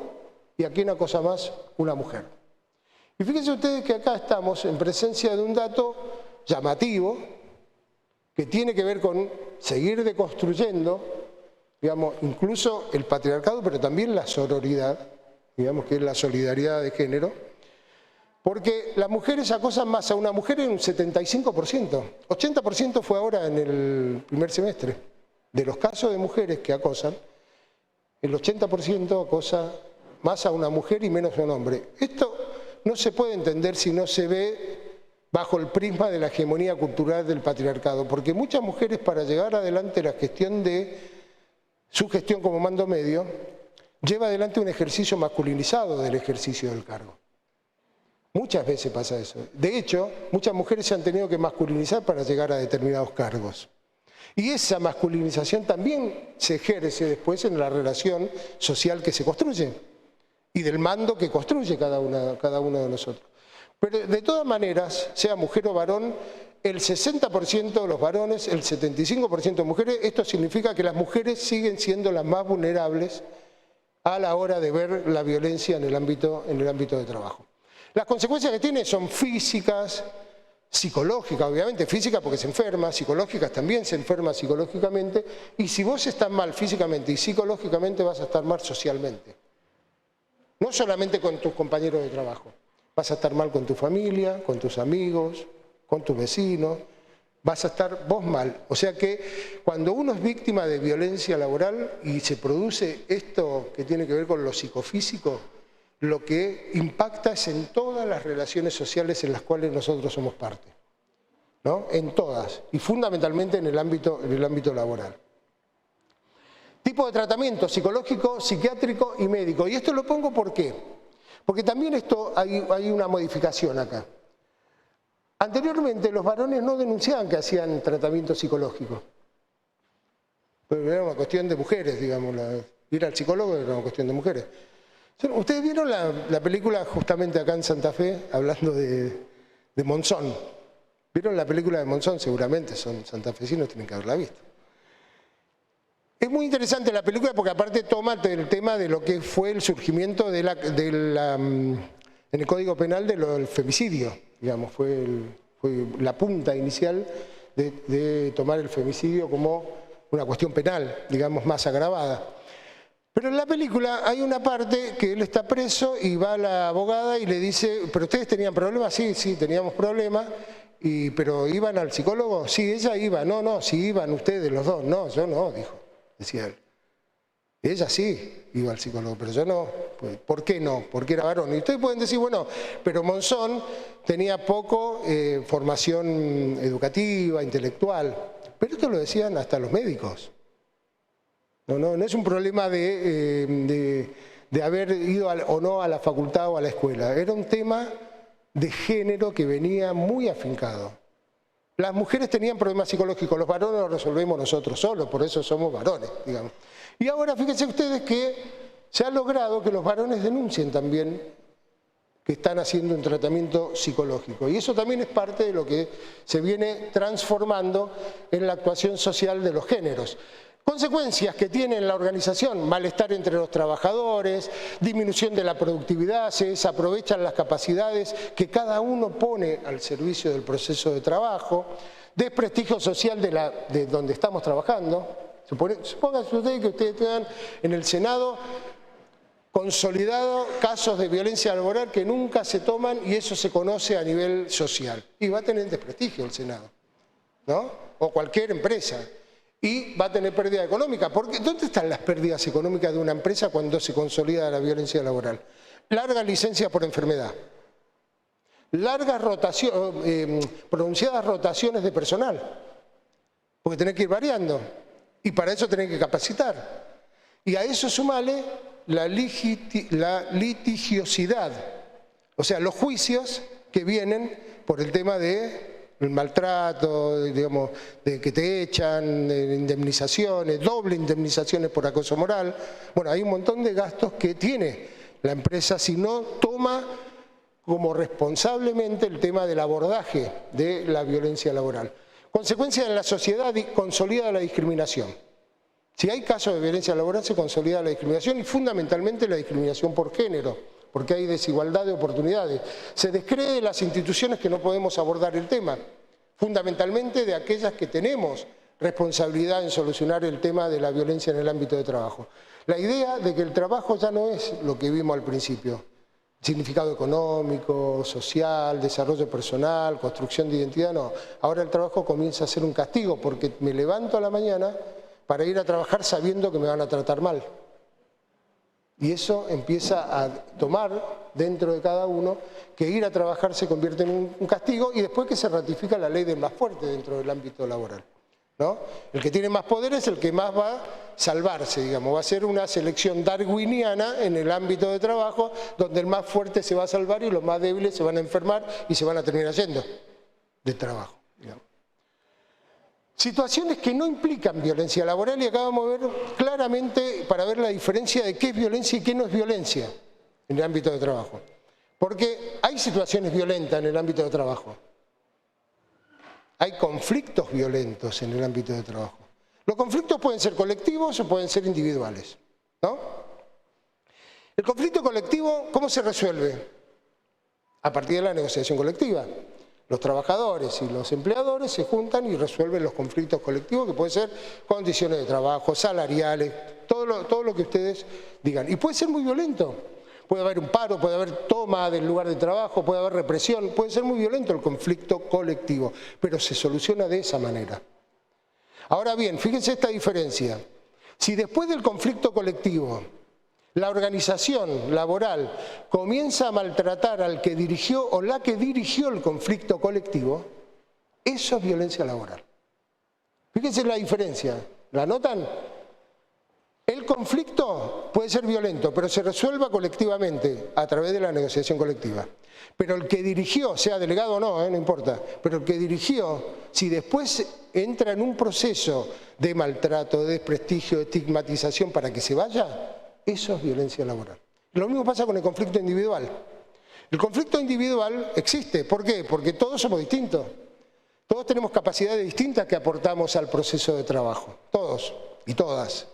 ¿Y a quién acosa más? Una mujer. Y fíjense ustedes que acá estamos en presencia de un dato llamativo que tiene que ver con seguir deconstruyendo, digamos, incluso el patriarcado, pero también la sororidad, digamos que es la solidaridad de género. Porque las mujeres acosan más a una mujer en un 75%. 80% fue ahora en el primer semestre. De los casos de mujeres que acosan, el 80% acosa más a una mujer y menos a un hombre. Esto no se puede entender si no se ve bajo el prisma de la hegemonía cultural del patriarcado. Porque muchas mujeres, para llegar adelante la gestión de su gestión como mando medio, lleva adelante un ejercicio masculinizado del ejercicio del cargo. Muchas veces pasa eso. De hecho, muchas mujeres se han tenido que masculinizar para llegar a determinados cargos. Y esa masculinización también se ejerce después en la relación social que se construye y del mando que construye cada uno de nosotros. Pero de todas maneras, sea mujer o varón, el 60% de los varones, el 75% de mujeres, esto significa que las mujeres siguen siendo las más vulnerables a la hora de ver la violencia en el ámbito de trabajo. Las consecuencias que tiene son físicas, psicológicas, obviamente, físicas porque se enferma, psicológicas también se enferma psicológicamente, y si vos estás mal físicamente y psicológicamente vas a estar mal socialmente. No solamente con tus compañeros de trabajo, vas a estar mal con tu familia, con tus amigos, con tus vecinos, vas a estar vos mal. O sea que cuando uno es víctima de violencia laboral y se produce esto que tiene que ver con lo psicofísico, lo que impacta es en todas las relaciones sociales en las cuales nosotros somos parte, ¿no? En todas, y fundamentalmente en el ámbito laboral. Tipo de tratamiento psicológico, psiquiátrico y médico. Y esto lo pongo ¿por qué? Porque también esto hay una modificación acá. Anteriormente los varones no denunciaban que hacían tratamiento psicológico. Pero era una cuestión de mujeres, digamos. Ir al psicólogo era una cuestión de mujeres. ¿Ustedes vieron la película justamente acá en Santa Fe, hablando de Monzón? ¿Vieron la película de Monzón? Seguramente son santafesinos, tienen que haberla visto. Es muy interesante la película porque aparte toma el tema de lo que fue el surgimiento en el Código Penal del femicidio. Digamos, fue la punta inicial de tomar el femicidio como una cuestión penal, digamos, más agravada. Pero en la película hay una parte que él está preso y va a la abogada y le dice, ¿pero ustedes tenían problemas? Sí, teníamos problemas, ¿pero iban al psicólogo? Sí, ella iba. No, sí iban ustedes los dos. No, yo no, decía él. Ella sí iba al psicólogo, pero yo no. ¿Por qué no? Porque era varón. Y ustedes pueden decir, bueno, pero Monzón tenía poco formación educativa, intelectual. Pero esto lo decían hasta los médicos. No es un problema de haber ido o no a la facultad o a la escuela. Era un tema de género que venía muy afincado. Las mujeres tenían problemas psicológicos, los varones los resolvemos nosotros solos, por eso somos varones, digamos. Y ahora fíjense ustedes que se ha logrado que los varones denuncien también que están haciendo un tratamiento psicológico. Y eso también es parte de lo que se viene transformando en la actuación social de los géneros. Consecuencias que tiene en la organización: malestar entre los trabajadores, disminución de la productividad, se desaprovechan las capacidades que cada uno pone al servicio del proceso de trabajo, desprestigio social de donde estamos trabajando. Supónganse ustedes que ustedes tengan en el Senado consolidado casos de violencia laboral que nunca se toman y eso se conoce a nivel social. Y va a tener desprestigio el Senado, ¿no? O cualquier empresa. Y va a tener pérdida económica. Porque ¿dónde están las pérdidas económicas de una empresa cuando se consolida la violencia laboral? Largas licencias por enfermedad, largas pronunciadas rotaciones de personal, porque tenés que ir variando, y para eso tenés que capacitar. Y a eso sumale la litigiosidad, o sea, los juicios que vienen por el tema de el maltrato, digamos, de que te echan, de indemnizaciones, doble indemnizaciones por acoso moral. Bueno, hay un montón de gastos que tiene la empresa si no toma como responsablemente el tema del abordaje de la violencia laboral. Consecuencia en la sociedad: consolida la discriminación. Si hay casos de violencia laboral, se consolida la discriminación y fundamentalmente la discriminación por género, porque hay desigualdad de oportunidades. Se descree de las instituciones que no podemos abordar el tema, fundamentalmente de aquellas que tenemos responsabilidad en solucionar el tema de la violencia en el ámbito de trabajo. La idea de que el trabajo ya no es lo que vimos al principio: significado económico, social, desarrollo personal, construcción de identidad, no. Ahora el trabajo comienza a ser un castigo porque me levanto a la mañana para ir a trabajar sabiendo que me van a tratar mal. Y eso empieza a tomar dentro de cada uno que ir a trabajar se convierte en un castigo, y después que se ratifica la ley del más fuerte dentro del ámbito laboral, ¿no? El que tiene más poder es el que más va a salvarse, digamos, va a ser una selección darwiniana en el ámbito de trabajo donde el más fuerte se va a salvar y los más débiles se van a enfermar y se van a terminar yendo del trabajo, digamos. Situaciones que no implican violencia laboral, y acá vamos a ver claramente para ver la diferencia de qué es violencia y qué no es violencia en el ámbito de trabajo. Porque hay situaciones violentas en el ámbito de trabajo. Hay conflictos violentos en el ámbito de trabajo. Los conflictos pueden ser colectivos o pueden ser individuales, ¿no? El conflicto colectivo, ¿cómo se resuelve? A partir de la negociación colectiva. Los trabajadores y los empleadores se juntan y resuelven los conflictos colectivos, que pueden ser condiciones de trabajo, salariales, todo lo que ustedes digan. Y puede ser muy violento. Puede haber un paro, puede haber toma del lugar de trabajo, puede haber represión, puede ser muy violento el conflicto colectivo, pero se soluciona de esa manera. Ahora bien, fíjense esta diferencia. Si después del conflicto colectivo la organización laboral comienza a maltratar al que dirigió o la que dirigió el conflicto colectivo, eso es violencia laboral. Fíjense la diferencia, ¿la notan? El conflicto puede ser violento, pero se resuelva colectivamente a través de la negociación colectiva. Pero el que dirigió, sea delegado o no, no importa, pero el que dirigió, si después entra en un proceso de maltrato, de desprestigio, de estigmatización para que se vaya, eso es violencia laboral. Lo mismo pasa con el conflicto individual. El conflicto individual existe. ¿Por qué? Porque todos somos distintos. Todos tenemos capacidades distintas que aportamos al proceso de trabajo. Todos y todas.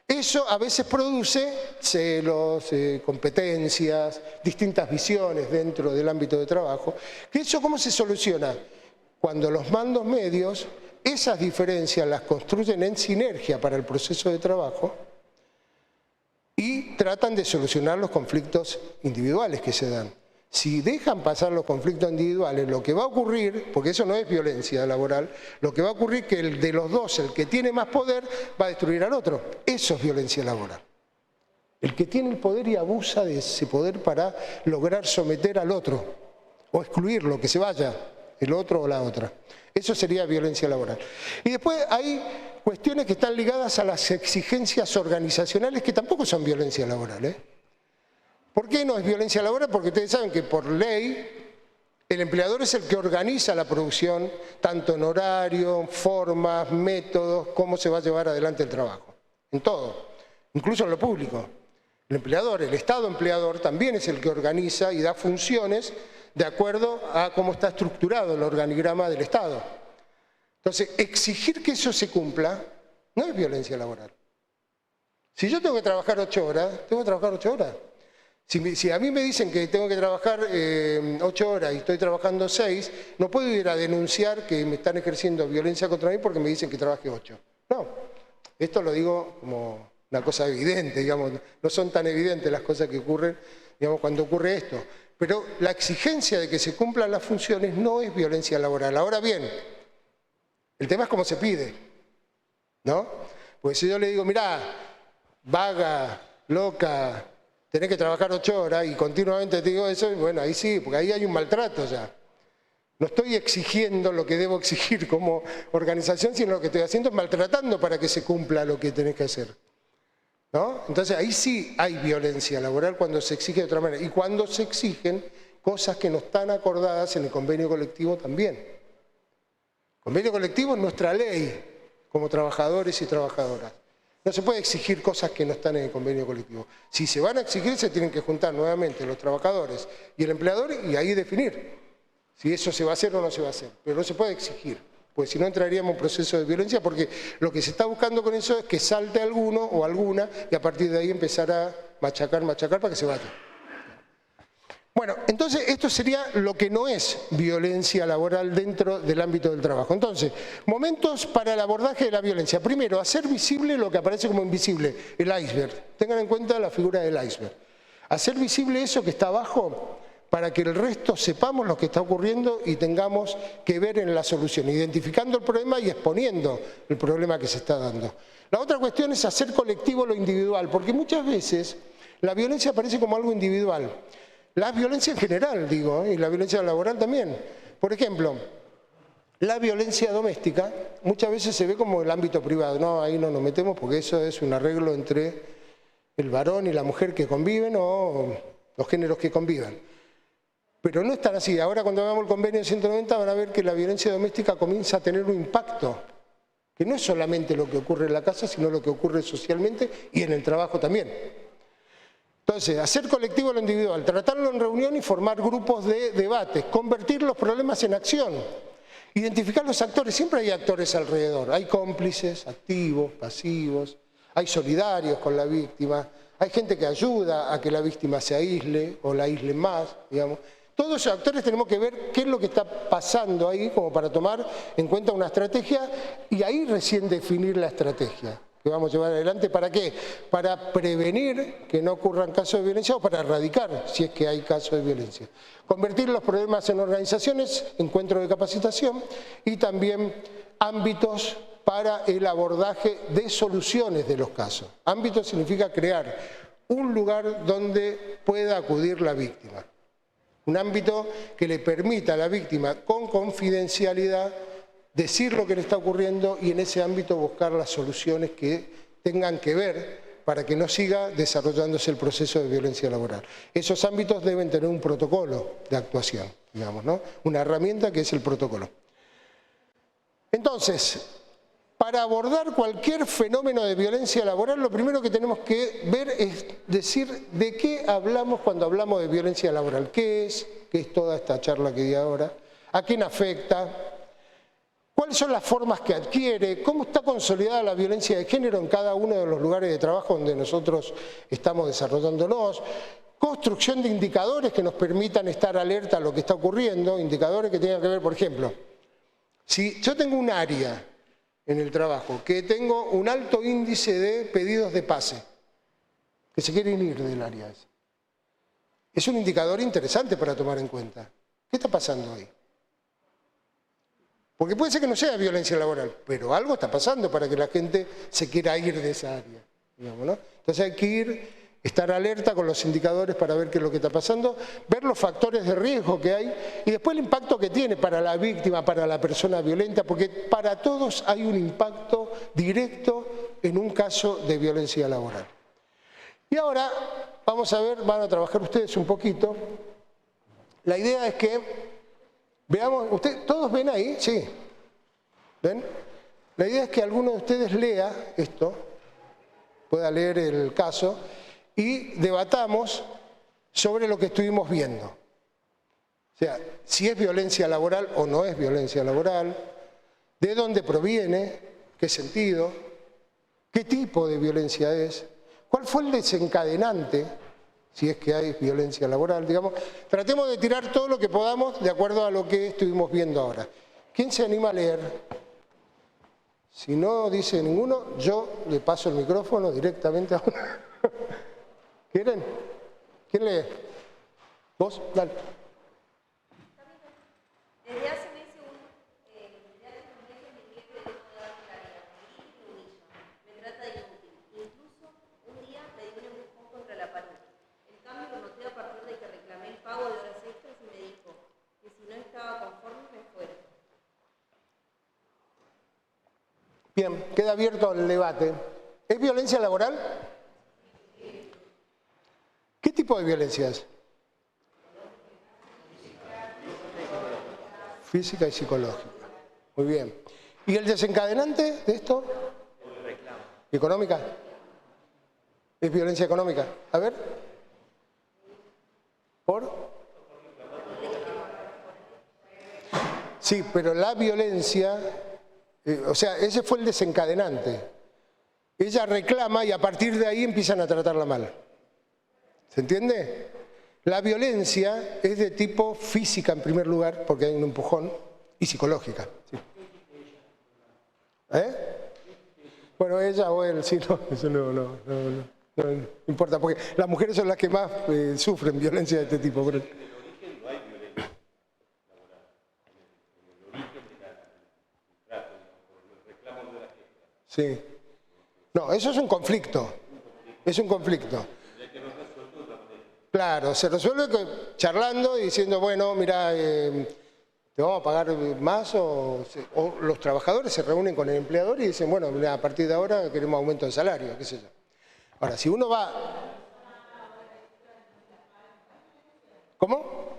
Eso a veces produce celos, competencias, distintas visiones dentro del ámbito de trabajo. ¿Eso cómo se soluciona? Cuando los mandos medios esas diferencias las construyen en sinergia para el proceso de trabajo y tratan de solucionar los conflictos individuales que se dan. Si dejan pasar los conflictos individuales, lo que va a ocurrir, porque eso no es violencia laboral, lo que va a ocurrir es que el de los dos, el que tiene más poder, va a destruir al otro. Eso es violencia laboral. El que tiene el poder y abusa de ese poder para lograr someter al otro o excluirlo, que se vaya el otro o la otra. Eso sería violencia laboral. Y después hay cuestiones que están ligadas a las exigencias organizacionales que tampoco son violencia laboral, ¿Por qué no es violencia laboral? Porque ustedes saben que por ley el empleador es el que organiza la producción, tanto en horario, formas, métodos, cómo se va a llevar adelante el trabajo. En todo, incluso en lo público. El empleador, el Estado empleador, también es el que organiza y da funciones de acuerdo a cómo está estructurado el organigrama del Estado. Entonces, exigir que eso se cumpla no es violencia laboral. Si yo tengo que trabajar 8 horas, tengo que trabajar 8 horas. Si a mí me dicen que tengo que trabajar 8 horas y estoy trabajando 6, no puedo ir a denunciar que me están ejerciendo violencia contra mí porque me dicen que trabaje 8. No, esto lo digo como una cosa evidente, digamos, no son tan evidentes las cosas que ocurren, digamos, cuando ocurre esto. Pero la exigencia de que se cumplan las funciones no es violencia laboral. Ahora bien, el tema es cómo se pide, ¿no? Porque si yo le digo, mirá, vaga, loca, tenés que trabajar 8 horas y continuamente te digo eso, bueno, ahí sí, porque ahí hay un maltrato ya. No estoy exigiendo lo que debo exigir como organización, sino lo que estoy haciendo es maltratando para que se cumpla lo que tenés que hacer, ¿no? Entonces ahí sí hay violencia laboral cuando se exige de otra manera y cuando se exigen cosas que no están acordadas en el convenio colectivo también. El convenio colectivo es nuestra ley como trabajadores y trabajadoras. No se puede exigir cosas que no están en el convenio colectivo. Si se van a exigir, se tienen que juntar nuevamente los trabajadores y el empleador y ahí definir si eso se va a hacer o no se va a hacer. Pero no se puede exigir, porque si no entraríamos en un proceso de violencia, porque lo que se está buscando con eso es que salte alguno o alguna y a partir de ahí empezar a machacar para que se vaya. Bueno, entonces esto sería lo que no es violencia laboral dentro del ámbito del trabajo. Entonces, momentos para el abordaje de la violencia. Primero, hacer visible lo que aparece como invisible, el iceberg. Tengan en cuenta la figura del iceberg. Hacer visible eso que está abajo para que el resto sepamos lo que está ocurriendo y tengamos que ver en la solución, identificando el problema y exponiendo el problema que se está dando. La otra cuestión es hacer colectivo lo individual, porque muchas veces la violencia aparece como algo individual. La violencia en general, digo, y la violencia laboral también. Por ejemplo, la violencia doméstica muchas veces se ve como el ámbito privado. No, ahí no nos metemos porque eso es un arreglo entre el varón y la mujer que conviven o los géneros que convivan. Pero no es tan así. Ahora cuando veamos el convenio 190 van a ver que la violencia doméstica comienza a tener un impacto, que no es solamente lo que ocurre en la casa, sino lo que ocurre socialmente y en el trabajo también. Entonces, hacer colectivo lo individual, tratarlo en reunión y formar grupos de debates, convertir los problemas en acción, identificar los actores, siempre hay actores alrededor, hay cómplices, activos, pasivos, hay solidarios con la víctima, hay gente que ayuda a que la víctima se aísle o la aísle más, digamos. Todos esos actores tenemos que ver qué es lo que está pasando ahí como para tomar en cuenta una estrategia y ahí recién definir la estrategia que vamos a llevar adelante. ¿Para qué? Para prevenir que no ocurran casos de violencia o para erradicar si es que hay casos de violencia. Convertir los problemas en organizaciones, encuentros de capacitación y también ámbitos para el abordaje de soluciones de los casos. Ámbito significa crear un lugar donde pueda acudir la víctima. Un ámbito que le permita a la víctima con confidencialidad decir lo que le está ocurriendo y en ese ámbito buscar las soluciones que tengan que ver para que no siga desarrollándose el proceso de violencia laboral. Esos ámbitos deben tener un protocolo de actuación, digamos, ¿no? Una herramienta que es el protocolo. Entonces, para abordar cualquier fenómeno de violencia laboral, lo primero que tenemos que ver es decir de qué hablamos cuando hablamos de violencia laboral. ¿Qué es toda esta charla que di ahora? ¿A quién afecta? ¿Cuáles son las formas que adquiere? ¿Cómo está consolidada la violencia de género en cada uno de los lugares de trabajo donde nosotros estamos desarrollándonos? Construcción de indicadores que nos permitan estar alerta a lo que está ocurriendo, indicadores que tengan que ver, por ejemplo, si yo tengo un área en el trabajo que tengo un alto índice de pedidos de pase, que se quieren ir del área esa. es un indicador interesante para tomar en cuenta. ¿Qué está pasando ahí? Porque puede ser que no sea violencia laboral, pero algo está pasando para que la gente se quiera ir de esa área, digamos, ¿no? Entonces hay que estar alerta con los indicadores para ver qué es lo que está pasando, ver los factores de riesgo que hay y después el impacto que tiene para la víctima, para la persona violenta, porque para todos hay un impacto directo en un caso de violencia laboral. Y ahora vamos a ver, van a trabajar ustedes un poquito. La idea es que veamos, ¿todos ven ahí? Sí. ¿Ven? La idea es que alguno de ustedes lea esto, pueda leer el caso, y debatamos sobre lo que estuvimos viendo. O sea, si es violencia laboral o no es violencia laboral, de dónde proviene, qué sentido, qué tipo de violencia es, cuál fue el desencadenante, si es que hay violencia laboral, digamos. Tratemos de tirar todo lo que podamos de acuerdo a lo que estuvimos viendo ahora. ¿Quién se anima a leer? Si no dice ninguno, yo le paso el micrófono directamente a uno. ¿Quieren? ¿Quién lee? ¿Vos? Dale. Desde hace meses me quedo de no dar claridad. Me humilla, me trata de inútil. Incluso un día me dio un empujón contra la pared. El cambio lo noté a partir de que reclamé el pago de horas extras y me dijo que si no estaba conforme me fuera. Bien, queda abierto el debate. ¿Es violencia laboral? ¿Qué tipo de violencia es? Física y psicológica. Muy bien. ¿Y el desencadenante de esto? ¿Económica? ¿Es violencia económica? A ver. ¿Por? Sí, pero la violencia, o sea, ese fue el desencadenante. Ella reclama y a partir de ahí empiezan a tratarla mal. ¿Se entiende? La violencia es de tipo física en primer lugar, porque hay un empujón, y psicológica. Sí. Bueno, ella o él, sí, no, eso no importa, porque las mujeres son las que más sufren violencia de este tipo. Pero... Sí. No, eso es un conflicto. Es un conflicto. Claro, se resuelve charlando y diciendo, bueno, mira, ¿te vamos a pagar más? O los trabajadores se reúnen con el empleador y dicen, bueno, mira, a partir de ahora queremos aumento de salario, qué sé yo. Ahora, si uno va... ¿Cómo?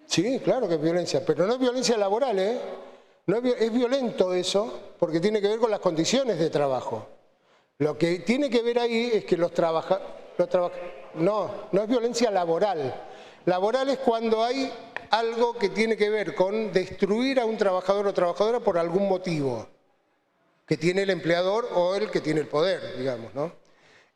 Sí, claro que es violencia, pero no es violencia laboral, ¿eh? No es violento eso, porque tiene que ver con las condiciones de trabajo. Lo que tiene que ver ahí es que los trabajadores... No es violencia laboral. Laboral es cuando hay algo que tiene que ver con destruir a un trabajador o trabajadora por algún motivo que tiene el empleador o el que tiene el poder, digamos, ¿no?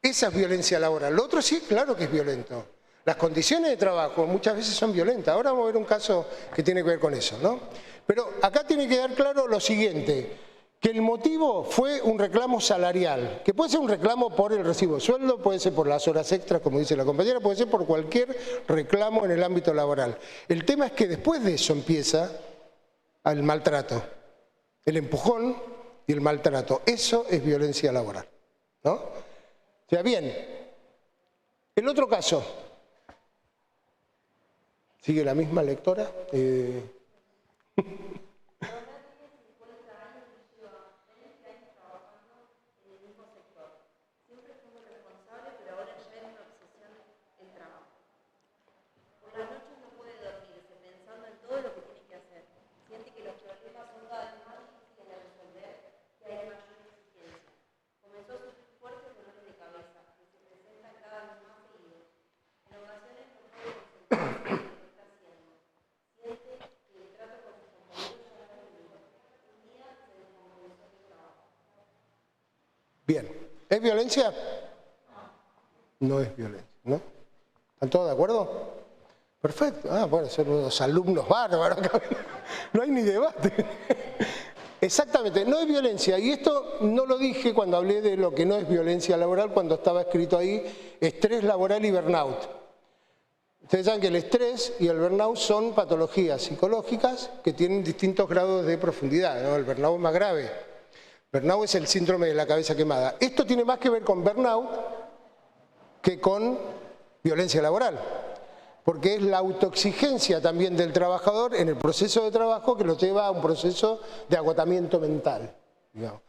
Esa es violencia laboral. Lo otro sí, claro que es violento. Las condiciones de trabajo muchas veces son violentas. Ahora vamos a ver un caso que tiene que ver con eso, ¿no? Pero acá tiene que quedar claro lo siguiente, que el motivo fue un reclamo salarial, que puede ser un reclamo por el recibo de sueldo, puede ser por las horas extras, como dice la compañera, puede ser por cualquier reclamo en el ámbito laboral. El tema es que después de eso empieza el maltrato, el empujón y el maltrato. Eso es violencia laboral, ¿no? O sea, bien, el otro caso, sigue la misma lectora. Bien, ¿es violencia? No es violencia, ¿no? ¿Están todos de acuerdo? Perfecto. Ah, bueno, son unos alumnos bárbaros. No hay ni debate. Exactamente, no es violencia. Y esto no lo dije cuando hablé de lo que no es violencia laboral, cuando estaba escrito ahí estrés laboral y burnout. Ustedes saben que el estrés y el burnout son patologías psicológicas que tienen distintos grados de profundidad, ¿no? El burnout es más grave. Burnout es el síndrome de la cabeza quemada. Esto tiene más que ver con burnout que con violencia laboral, porque es la autoexigencia también del trabajador en el proceso de trabajo que lo lleva a un proceso de agotamiento mental, digamos.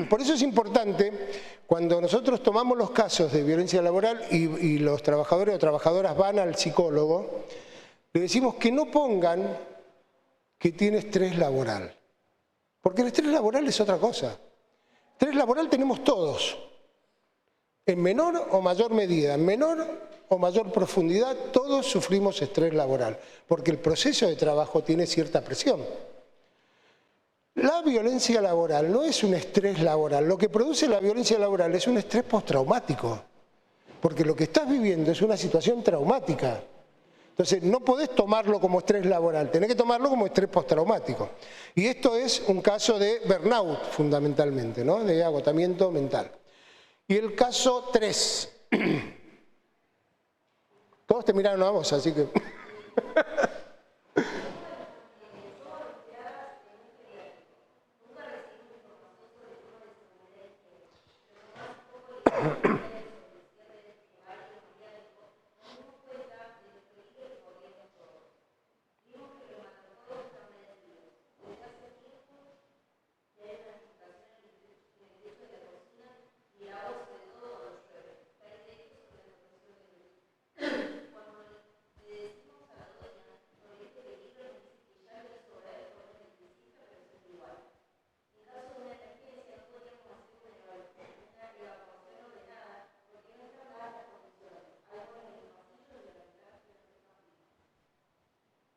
Por eso es importante, cuando nosotros tomamos los casos de violencia laboral y los trabajadores o trabajadoras van al psicólogo, le decimos que no pongan que tiene estrés laboral, porque el estrés laboral es otra cosa. Estrés laboral tenemos todos, en menor o mayor medida, en menor o mayor profundidad, todos sufrimos estrés laboral, porque el proceso de trabajo tiene cierta presión. La violencia laboral no es un estrés laboral, lo que produce la violencia laboral es un estrés postraumático, porque lo que estás viviendo es una situación traumática. Entonces no podés tomarlo como estrés laboral, tenés que tomarlo como estrés postraumático. Y esto es un caso de burnout fundamentalmente, ¿no? De agotamiento mental. Y el caso 3. Todos te miraron a vos, así que...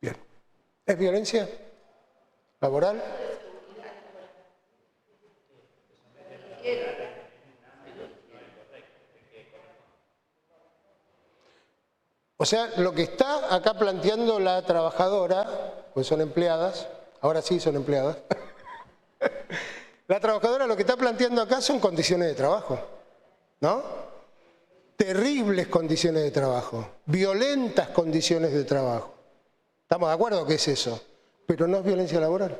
Bien. ¿Es violencia laboral? O sea, lo que está acá planteando la trabajadora, pues son empleadas, ahora sí son empleadas, la trabajadora lo que está planteando acá son condiciones de trabajo, ¿no? Terribles condiciones de trabajo, violentas condiciones de trabajo. ¿Estamos de acuerdo que es eso? Pero no es violencia laboral.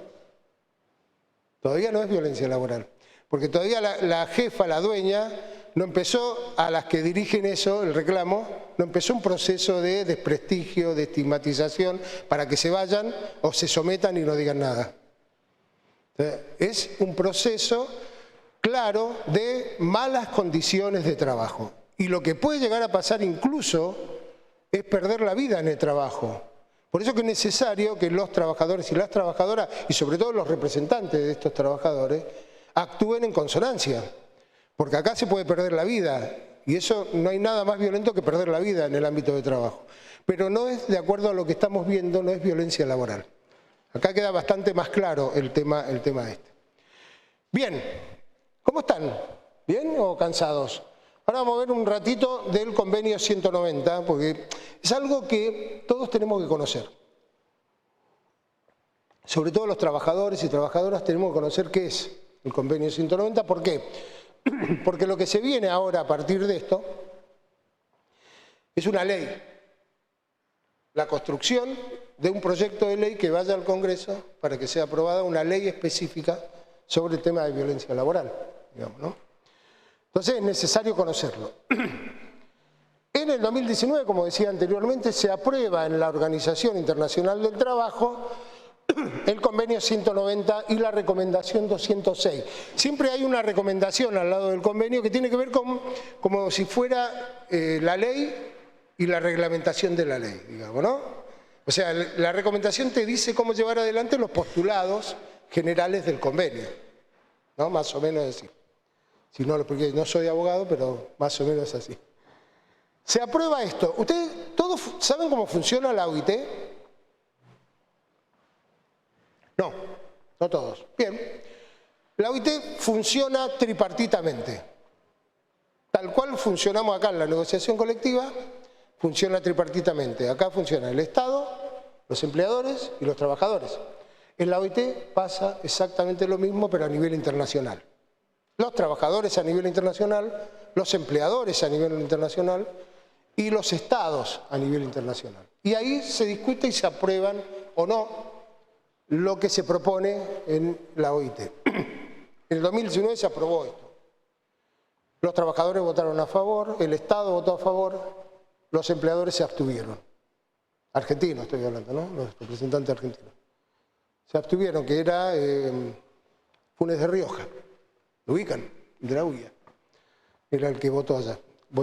Todavía no es violencia laboral. Porque todavía la jefa, la dueña, no empezó, a las que dirigen eso, el reclamo, no empezó un proceso de desprestigio, de estigmatización, para que se vayan o se sometan y no digan nada. Es un proceso claro de malas condiciones de trabajo. Y lo que puede llegar a pasar incluso es perder la vida en el trabajo. Por eso que es necesario que los trabajadores y las trabajadoras, y sobre todo los representantes de estos trabajadores, actúen en consonancia. Porque acá se puede perder la vida, y eso no hay nada más violento que perder la vida en el ámbito de trabajo. Pero no es, de acuerdo a lo que estamos viendo, no es violencia laboral. Acá queda bastante más claro el tema este. Bien, ¿cómo están? ¿Bien o cansados? Ahora vamos a ver un ratito del convenio 190, porque es algo que todos tenemos que conocer. Sobre todo los trabajadores y trabajadoras tenemos que conocer qué es el convenio 190. ¿Por qué? Porque lo que se viene ahora a partir de esto es una ley. La construcción de un proyecto de ley que vaya al Congreso para que sea aprobada una ley específica sobre el tema de violencia laboral, digamos, ¿no? Entonces es necesario conocerlo. En el 2019, como decía anteriormente, se aprueba en la Organización Internacional del Trabajo el convenio 190 y la recomendación 206. Siempre hay una recomendación al lado del convenio que tiene que ver con como si fuera la ley y la reglamentación de la ley, digamos, ¿no? O sea, la recomendación te dice cómo llevar adelante los postulados generales del convenio, ¿no? Más o menos así. Si no, porque no soy abogado, pero más o menos así. Se aprueba esto. ¿Ustedes todos saben cómo funciona la OIT? No, no todos. Bien. La OIT funciona tripartitamente. Tal cual funcionamos acá en la negociación colectiva, funciona tripartitamente. Acá funciona el Estado, los empleadores y los trabajadores. En la OIT pasa exactamente lo mismo, pero a nivel internacional. Los trabajadores a nivel internacional, los empleadores a nivel internacional y los estados a nivel internacional. Y ahí se discute y se aprueban o no lo que se propone en la OIT. En el 2019 se aprobó esto. Los trabajadores votaron a favor, el Estado votó a favor, los empleadores se abstuvieron. Argentinos estoy hablando, ¿no? Los representantes argentinos. Se abstuvieron, que era Funes de Rioja. ¿Lo ubican? De la UIA. Era el que votó allá.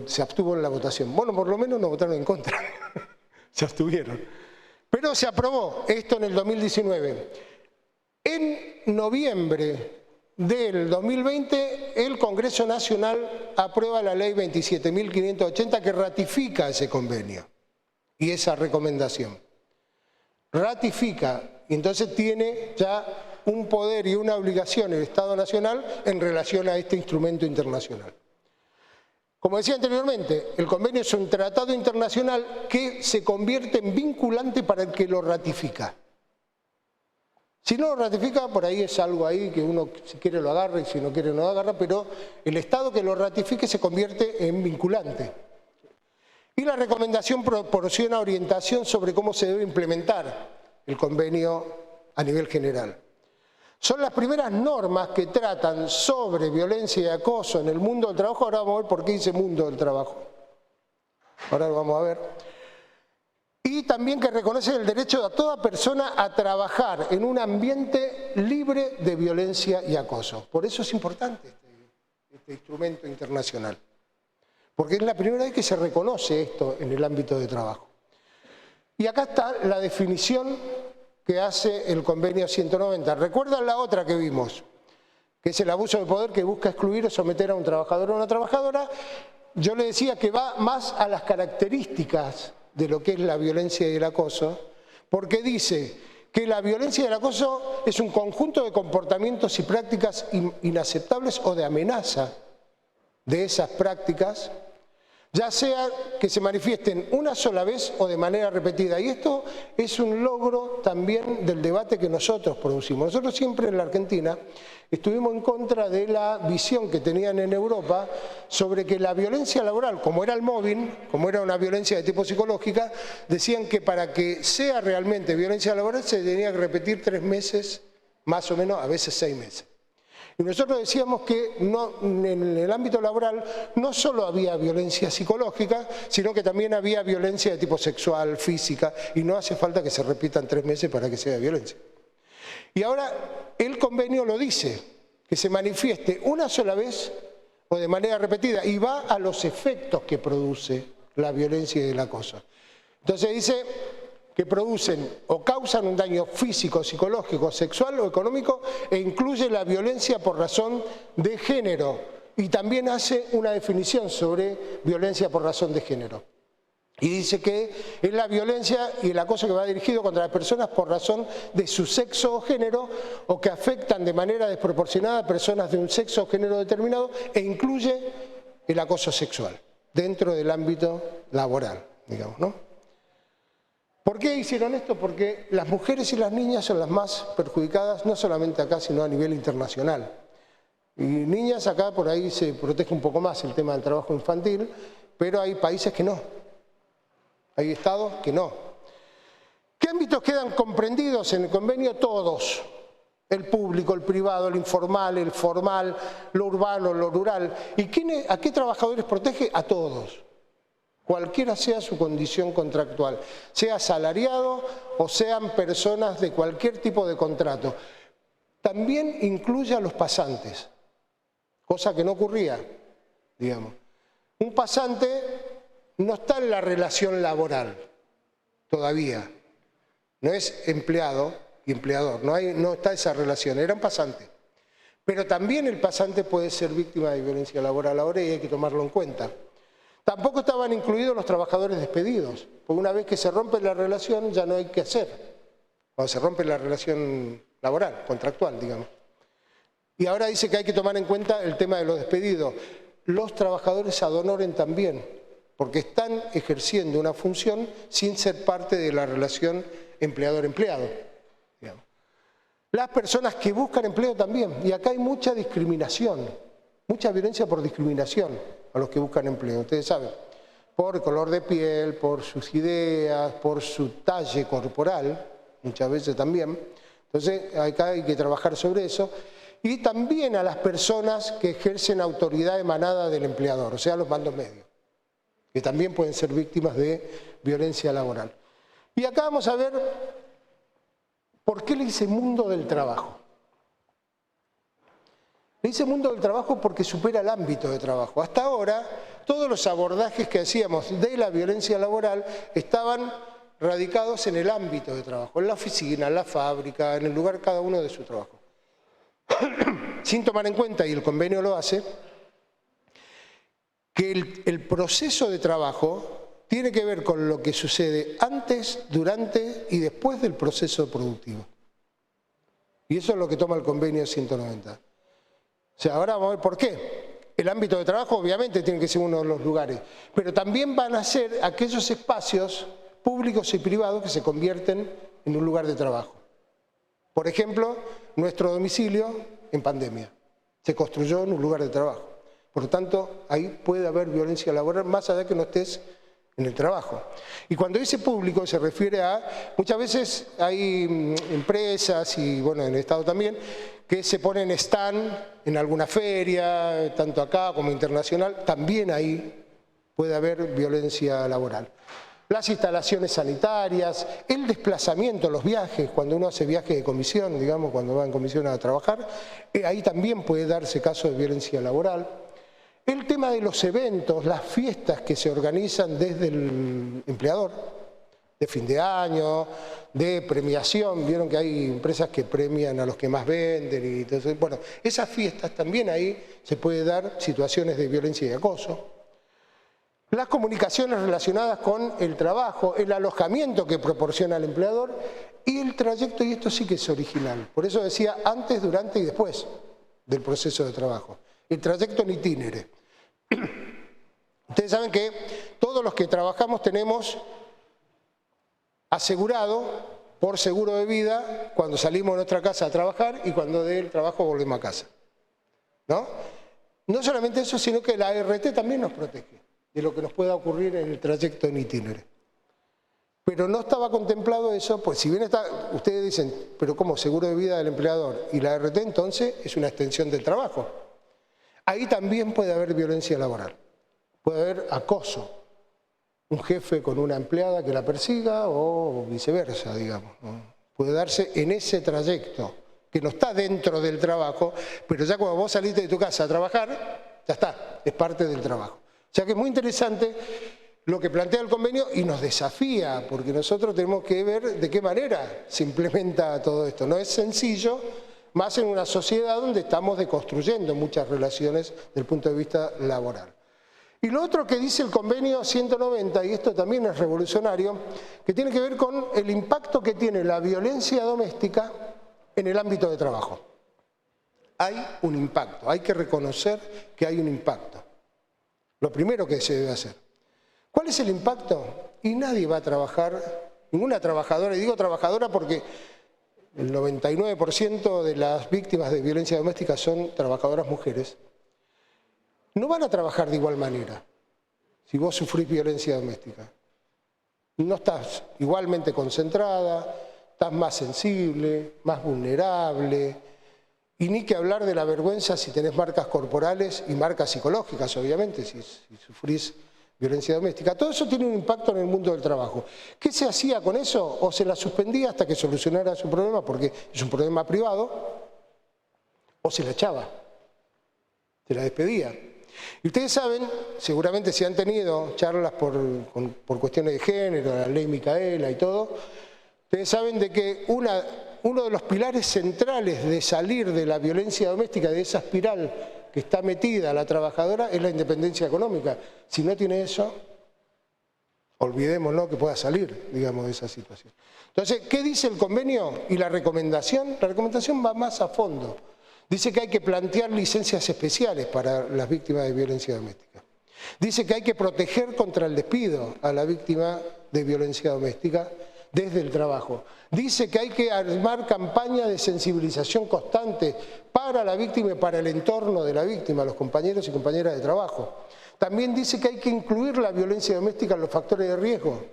Se abstuvo en la votación. Bueno, por lo menos no votaron en contra. Se abstuvieron. Pero se aprobó esto en el 2019. En noviembre del 2020, el Congreso Nacional aprueba la ley 27.580 que ratifica ese convenio y esa recomendación. Ratifica, y entonces tiene ya un poder y una obligación el Estado Nacional en relación a este instrumento internacional. Como decía anteriormente, el convenio es un tratado internacional que se convierte en vinculante para el que lo ratifica. Si no lo ratifica, por ahí es algo ahí que uno si quiere lo agarra y si no quiere no lo agarra, pero el Estado que lo ratifique se convierte en vinculante. Y la recomendación proporciona orientación sobre cómo se debe implementar el convenio a nivel general. Son las primeras normas que tratan sobre violencia y acoso en el mundo del trabajo. Ahora vamos a ver por qué dice mundo del trabajo. Ahora lo vamos a ver. Y también que reconoce el derecho de toda persona a trabajar en un ambiente libre de violencia y acoso. Por eso es importante este instrumento internacional. Porque es la primera vez que se reconoce esto en el ámbito de trabajo. Y acá está la definición que hace el convenio 190. ¿Recuerdan la otra que vimos? Que es el abuso de poder que busca excluir o someter a un trabajador o una trabajadora. Yo le decía que va más a las características de lo que es la violencia y el acoso, porque dice que la violencia y el acoso es un conjunto de comportamientos y prácticas inaceptables o de amenaza de esas prácticas, ya sea que se manifiesten una sola vez o de manera repetida. Y esto es un logro también del debate que nosotros producimos. Nosotros siempre en la Argentina estuvimos en contra de la visión que tenían en Europa sobre que la violencia laboral, como era el mobbing, como era una violencia de tipo psicológica, decían que para que sea realmente violencia laboral se tenía que repetir 3 meses, más o menos, a veces 6 meses. Y nosotros decíamos que en el ámbito laboral no solo había violencia psicológica, sino que también había violencia de tipo sexual, física, y no hace falta que se repitan 3 meses para que sea violencia. Y ahora el convenio lo dice, que se manifieste una sola vez o de manera repetida, y va a los efectos que produce la violencia y el acoso. Entonces dice que producen o causan un daño físico, psicológico, sexual o económico e incluye la violencia por razón de género. Y también hace una definición sobre violencia por razón de género. Y dice que es la violencia y el acoso que va dirigido contra las personas por razón de su sexo o género o que afectan de manera desproporcionada a personas de un sexo o género determinado e incluye el acoso sexual dentro del ámbito laboral, digamos, ¿no? ¿Por qué hicieron esto? Porque las mujeres y las niñas son las más perjudicadas, no solamente acá, sino a nivel internacional. Y niñas acá por ahí se protege un poco más el tema del trabajo infantil, pero hay países que no. Hay estados que no. ¿Qué ámbitos quedan comprendidos en el convenio? Todos. El público, el privado, el informal, el formal, lo urbano, lo rural. ¿Y a qué trabajadores protege? A todos. Cualquiera sea su condición contractual, sea asalariado o sean personas de cualquier tipo de contrato. También incluye a los pasantes, cosa que no ocurría, digamos. Un pasante no está en la relación laboral todavía, no es empleado y empleador, no está esa relación, era un pasante. Pero también el pasante puede ser víctima de violencia laboral ahora y hay que tomarlo en cuenta. Tampoco estaban incluidos los trabajadores despedidos, porque una vez que se rompe la relación ya no hay que hacer, cuando se rompe la relación laboral, contractual, digamos. Y ahora dice que hay que tomar en cuenta el tema de los despedidos. Los trabajadores ad honorem también, porque están ejerciendo una función sin ser parte de la relación empleador-empleado, digamos. Las personas que buscan empleo también. Y acá hay mucha discriminación, mucha violencia por discriminación a los que buscan empleo. Ustedes saben, por color de piel, por sus ideas, por su talle corporal, muchas veces también. Entonces acá hay que trabajar sobre eso. Y también a las personas que ejercen autoridad emanada del empleador, o sea, los mandos medios, que también pueden ser víctimas de violencia laboral. Y acá vamos a ver por qué le dice mundo del trabajo. Le dice mundo del trabajo porque supera el ámbito de trabajo. Hasta ahora, todos los abordajes que hacíamos de la violencia laboral estaban radicados en el ámbito de trabajo, en la oficina, en la fábrica, en el lugar cada uno de su trabajo. Sin tomar en cuenta, y el convenio lo hace, que el proceso de trabajo tiene que ver con lo que sucede antes, durante y después del proceso productivo. Y eso es lo que toma el convenio 190. O sea, ahora vamos a ver por qué. El ámbito de trabajo obviamente tiene que ser uno de los lugares, pero también van a ser aquellos espacios públicos y privados que se convierten en un lugar de trabajo. Por ejemplo, nuestro domicilio en pandemia se construyó en un lugar de trabajo. Por lo tanto, ahí puede haber violencia laboral más allá de que no estés en el trabajo. Y cuando dice público se refiere a, muchas veces hay empresas y bueno, en el Estado también, que se ponen stand en alguna feria, tanto acá como internacional, también ahí puede haber violencia laboral. Las instalaciones sanitarias, el desplazamiento, los viajes, cuando uno hace viaje de comisión, digamos, cuando va en comisión a trabajar, ahí también puede darse caso de violencia laboral. El tema de los eventos, las fiestas que se organizan desde el empleador, de fin de año, de premiación, vieron que hay empresas que premian a los que más venden y entonces, bueno, esas fiestas también ahí se puede dar situaciones de violencia y acoso. Las comunicaciones relacionadas con el trabajo, el alojamiento que proporciona el empleador y el trayecto, y esto sí que es original. Por eso decía antes, durante y después del proceso de trabajo. El trayecto en itinere. Ustedes saben que todos los que trabajamos tenemos asegurado por seguro de vida cuando salimos de nuestra casa a trabajar y cuando del trabajo volvemos a casa. ¿No? No solamente eso, sino que la ART también nos protege de lo que nos pueda ocurrir en el trayecto en itinere. Pero no estaba contemplado eso, pues si bien está, ustedes dicen, pero ¿cómo? Seguro de vida del empleador y la ART entonces es una extensión del trabajo. Ahí también puede haber violencia laboral, puede haber acoso, un jefe con una empleada que la persiga o viceversa, digamos, ¿no? Puede darse en ese trayecto, que no está dentro del trabajo, pero ya cuando vos saliste de tu casa a trabajar, ya está, es parte del trabajo. O sea que es muy interesante lo que plantea el convenio y nos desafía, porque nosotros tenemos que ver de qué manera se implementa todo esto. No es sencillo, más en una sociedad donde estamos deconstruyendo muchas relaciones desde el punto de vista laboral. Y lo otro que dice el convenio 190, y esto también es revolucionario, que tiene que ver con el impacto que tiene la violencia doméstica en el ámbito de trabajo. Hay un impacto, hay que reconocer que hay un impacto. Lo primero que se debe hacer. ¿Cuál es el impacto? Y nadie va a trabajar, ninguna trabajadora, y digo trabajadora porque el 99% de las víctimas de violencia doméstica son trabajadoras mujeres, no van a trabajar de igual manera si vos sufrís violencia doméstica. No estás igualmente concentrada, estás más sensible, más vulnerable. Y ni que hablar de la vergüenza si tenés marcas corporales y marcas psicológicas, obviamente, si sufrís violencia doméstica. Todo eso tiene un impacto en el mundo del trabajo. ¿Qué se hacía con eso? O se la suspendía hasta que solucionara su problema, porque es un problema privado, o se la echaba, se la despedía. Y ustedes saben, seguramente si han tenido charlas por cuestiones de género, la ley Micaela y todo, ustedes saben de que uno de los pilares centrales de salir de la violencia doméstica, de esa espiral que está metida la trabajadora, es la independencia económica. Si no tiene eso, olvidémonos que pueda salir, digamos, de esa situación. Entonces, ¿qué dice el convenio y la recomendación? La recomendación va más a fondo. Dice que hay que plantear licencias especiales para las víctimas de violencia doméstica. Dice que hay que proteger contra el despido a la víctima de violencia doméstica. desde el trabajo. Dice que hay que armar campañas de sensibilización constante para la víctima y para el entorno de la víctima, los compañeros y compañeras de trabajo. También dice que hay que incluir la violencia doméstica en los factores de riesgo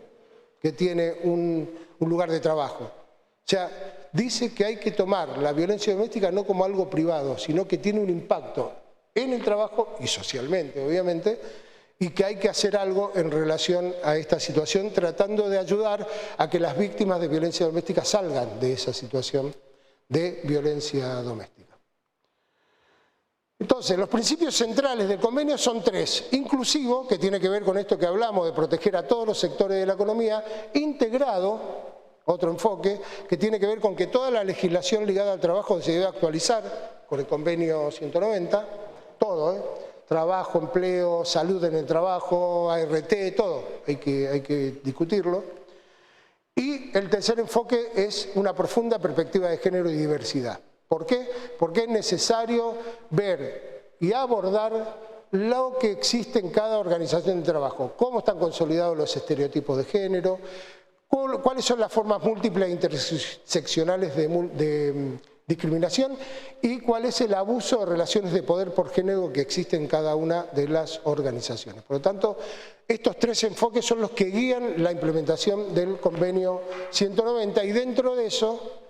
que tiene un lugar de trabajo. O sea, dice que hay que tomar la violencia doméstica no como algo privado, sino que tiene un impacto en el trabajo y socialmente, obviamente, y que hay que hacer algo en relación a esta situación, tratando de ayudar a que las víctimas de violencia doméstica salgan de esa situación de violencia doméstica. Entonces, los principios centrales del convenio son 3. Inclusivo, que tiene que ver con esto que hablamos de proteger a todos los sectores de la economía. Integrado, otro enfoque, que tiene que ver con que toda la legislación ligada al trabajo se debe actualizar con el convenio 190, todo, trabajo, empleo, salud en el trabajo, ART, todo, hay que discutirlo. Y el tercer enfoque es una profunda perspectiva de género y diversidad. ¿Por qué? Porque es necesario ver y abordar lo que existe en cada organización de trabajo, cómo están consolidados los estereotipos de género, cuáles son las formas múltiples e interseccionales de discriminación y cuál es el abuso de relaciones de poder por género que existe en cada una de las organizaciones. Por lo tanto, estos 3 enfoques son los que guían la implementación del convenio 190 y dentro de eso,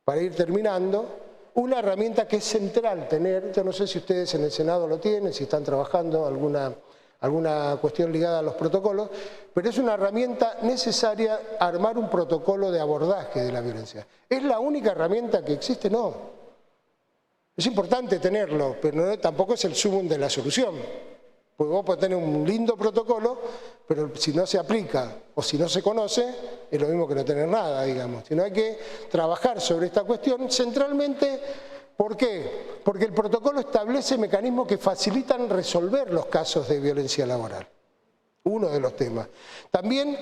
para ir terminando, una herramienta que es central tener, yo no sé si ustedes en el Senado lo tienen, si están trabajando alguna cuestión ligada a los protocolos, pero es una herramienta necesaria armar un protocolo de abordaje de la violencia. ¿Es la única herramienta que existe? No. Es importante tenerlo, pero tampoco es el sumum de la solución. Porque vos podés tener un lindo protocolo, pero si no se aplica o si no se conoce, es lo mismo que no tener nada, digamos. Sino hay que trabajar sobre esta cuestión centralmente. ¿Por qué? Porque el protocolo establece mecanismos que facilitan resolver los casos de violencia laboral. Uno de los temas. También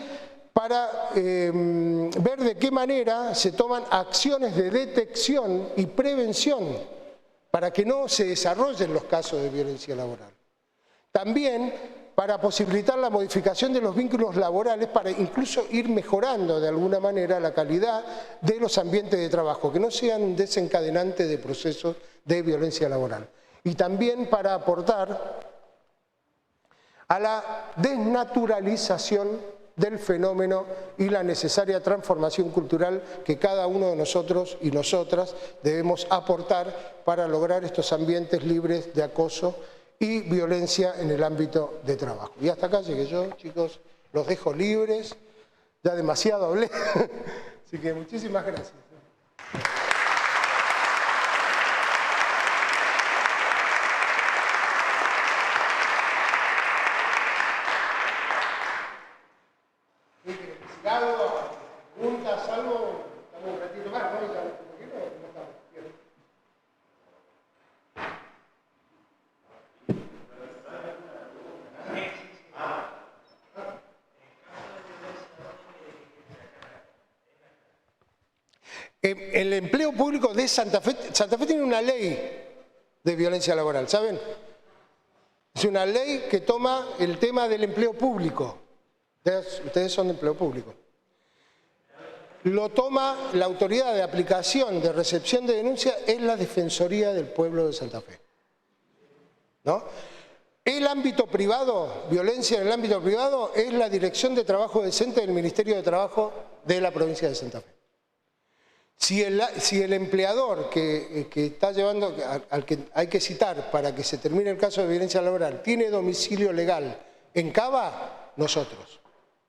para ver de qué manera se toman acciones de detección y prevención para que no se desarrollen los casos de violencia laboral. También para posibilitar la modificación de los vínculos laborales para incluso ir mejorando de alguna manera la calidad de los ambientes de trabajo, que no sean un desencadenante de procesos de violencia laboral. Y también para aportar a la desnaturalización del fenómeno y la necesaria transformación cultural que cada uno de nosotros y nosotras debemos aportar para lograr estos ambientes libres de acoso y violencia en el ámbito de trabajo. Y hasta acá llegué yo, chicos, los dejo libres, ya demasiado hablé, así que muchísimas gracias. ¿Algo? ¿Preguntas? ¿Algo? Estamos un ratito más, ¿no? El empleo público de Santa Fe tiene una ley de violencia laboral, ¿saben? Es una ley que toma el tema del empleo público. Ustedes son de empleo público. Lo toma la autoridad de aplicación de recepción de denuncia, es la Defensoría del Pueblo de Santa Fe. ¿No? El ámbito privado, violencia en el ámbito privado, es la Dirección de Trabajo Decente del Ministerio de Trabajo de la provincia de Santa Fe. Si el empleador que está llevando, al que hay que citar para que se termine el caso de violencia laboral, tiene domicilio legal en Cava, nosotros,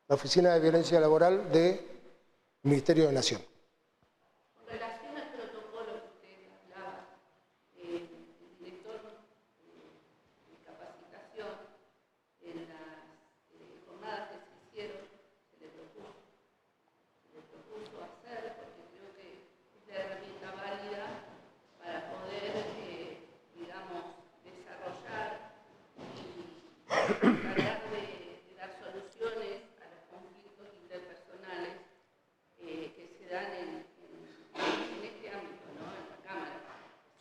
la Oficina de Violencia Laboral del Ministerio de Nación. Con relación al protocolo que usted hablaba, el director de capacitación, en las jornadas que se hicieron, se le propuso hacer, porque creo que es la herramienta válida para poder, digamos, desarrollar y tratar de dar soluciones a los conflictos interpersonales que se dan en este ámbito, ¿no? En la Cámara,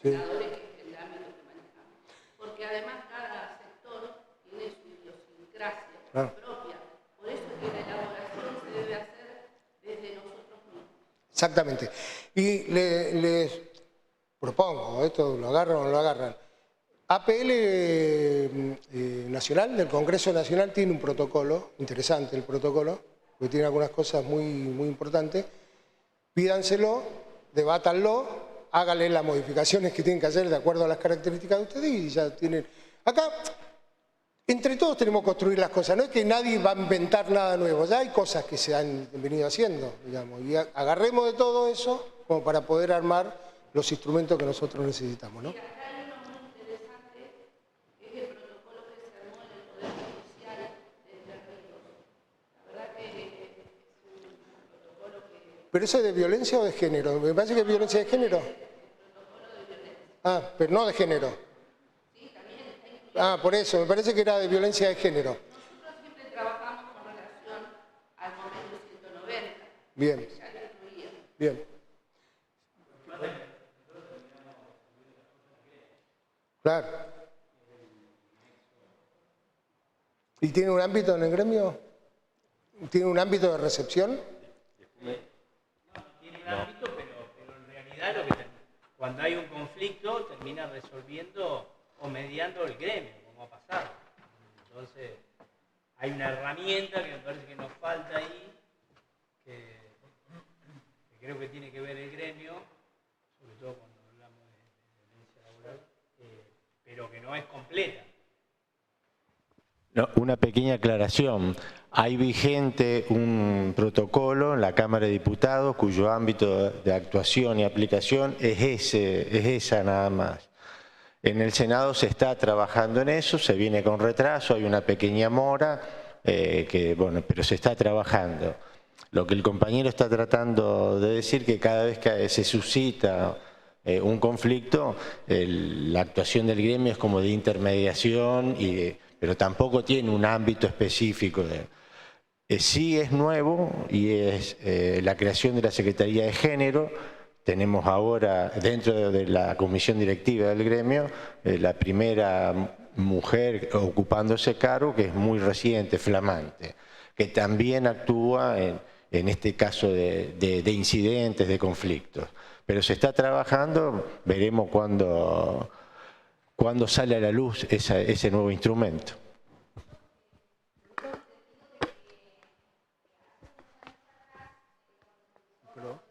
Sí. senadores, que es el ámbito que manejamos. Porque además cada sector tiene su idiosincrasia propia. Por eso que la elaboración se debe hacer desde nosotros. Exactamente. Y les propongo, esto lo agarran o no lo agarran. APL Nacional, del Congreso Nacional, tiene un protocolo, interesante el protocolo, porque tiene algunas cosas muy importantes. Pídanselo, debátanlo, háganle las modificaciones que tienen que hacer de acuerdo a las características de ustedes y ya tienen... Acá, entre todos tenemos que construir las cosas, no es que nadie va a inventar nada nuevo, ya hay cosas que se han venido haciendo, digamos, y agarremos de todo eso como para poder armar los instrumentos que nosotros necesitamos, ¿no? ¿Pero eso es de violencia o de género? Me parece que es violencia de género. Ah, pero no de género. Ah, por eso, me parece que era de violencia de género. Nosotros siempre trabajamos con relación al momento 190. Bien. Bien. Claro. ¿Y tiene un ámbito en el gremio? ¿Tiene un ámbito de recepción? Tiene un ámbito, pero en realidad cuando hay un conflicto termina resolviendo o mediando el gremio, como ha pasado. Entonces, hay una herramienta que me parece que nos falta ahí, que creo que tiene que ver el gremio, sobre todo cuando hablamos de violencia laboral, pero que no es completa. No, una pequeña aclaración. Hay vigente un protocolo en la Cámara de Diputados cuyo ámbito de actuación y aplicación es esa nada más. En el Senado se está trabajando en eso, se viene con retraso, hay una pequeña mora, bueno, pero se está trabajando. Lo que el compañero está tratando de decir que cada vez que se suscita un conflicto, la actuación del gremio es como de intermediación, pero tampoco tiene un ámbito específico. Sí es nuevo y es la creación de la Secretaría de Género. Tenemos ahora dentro de la comisión directiva del gremio la primera mujer ocupando ese cargo, que es muy reciente, flamante, que también actúa en este caso de incidentes, de conflictos. Pero se está trabajando, veremos cuándo sale a la luz ese nuevo instrumento. ¿Pero?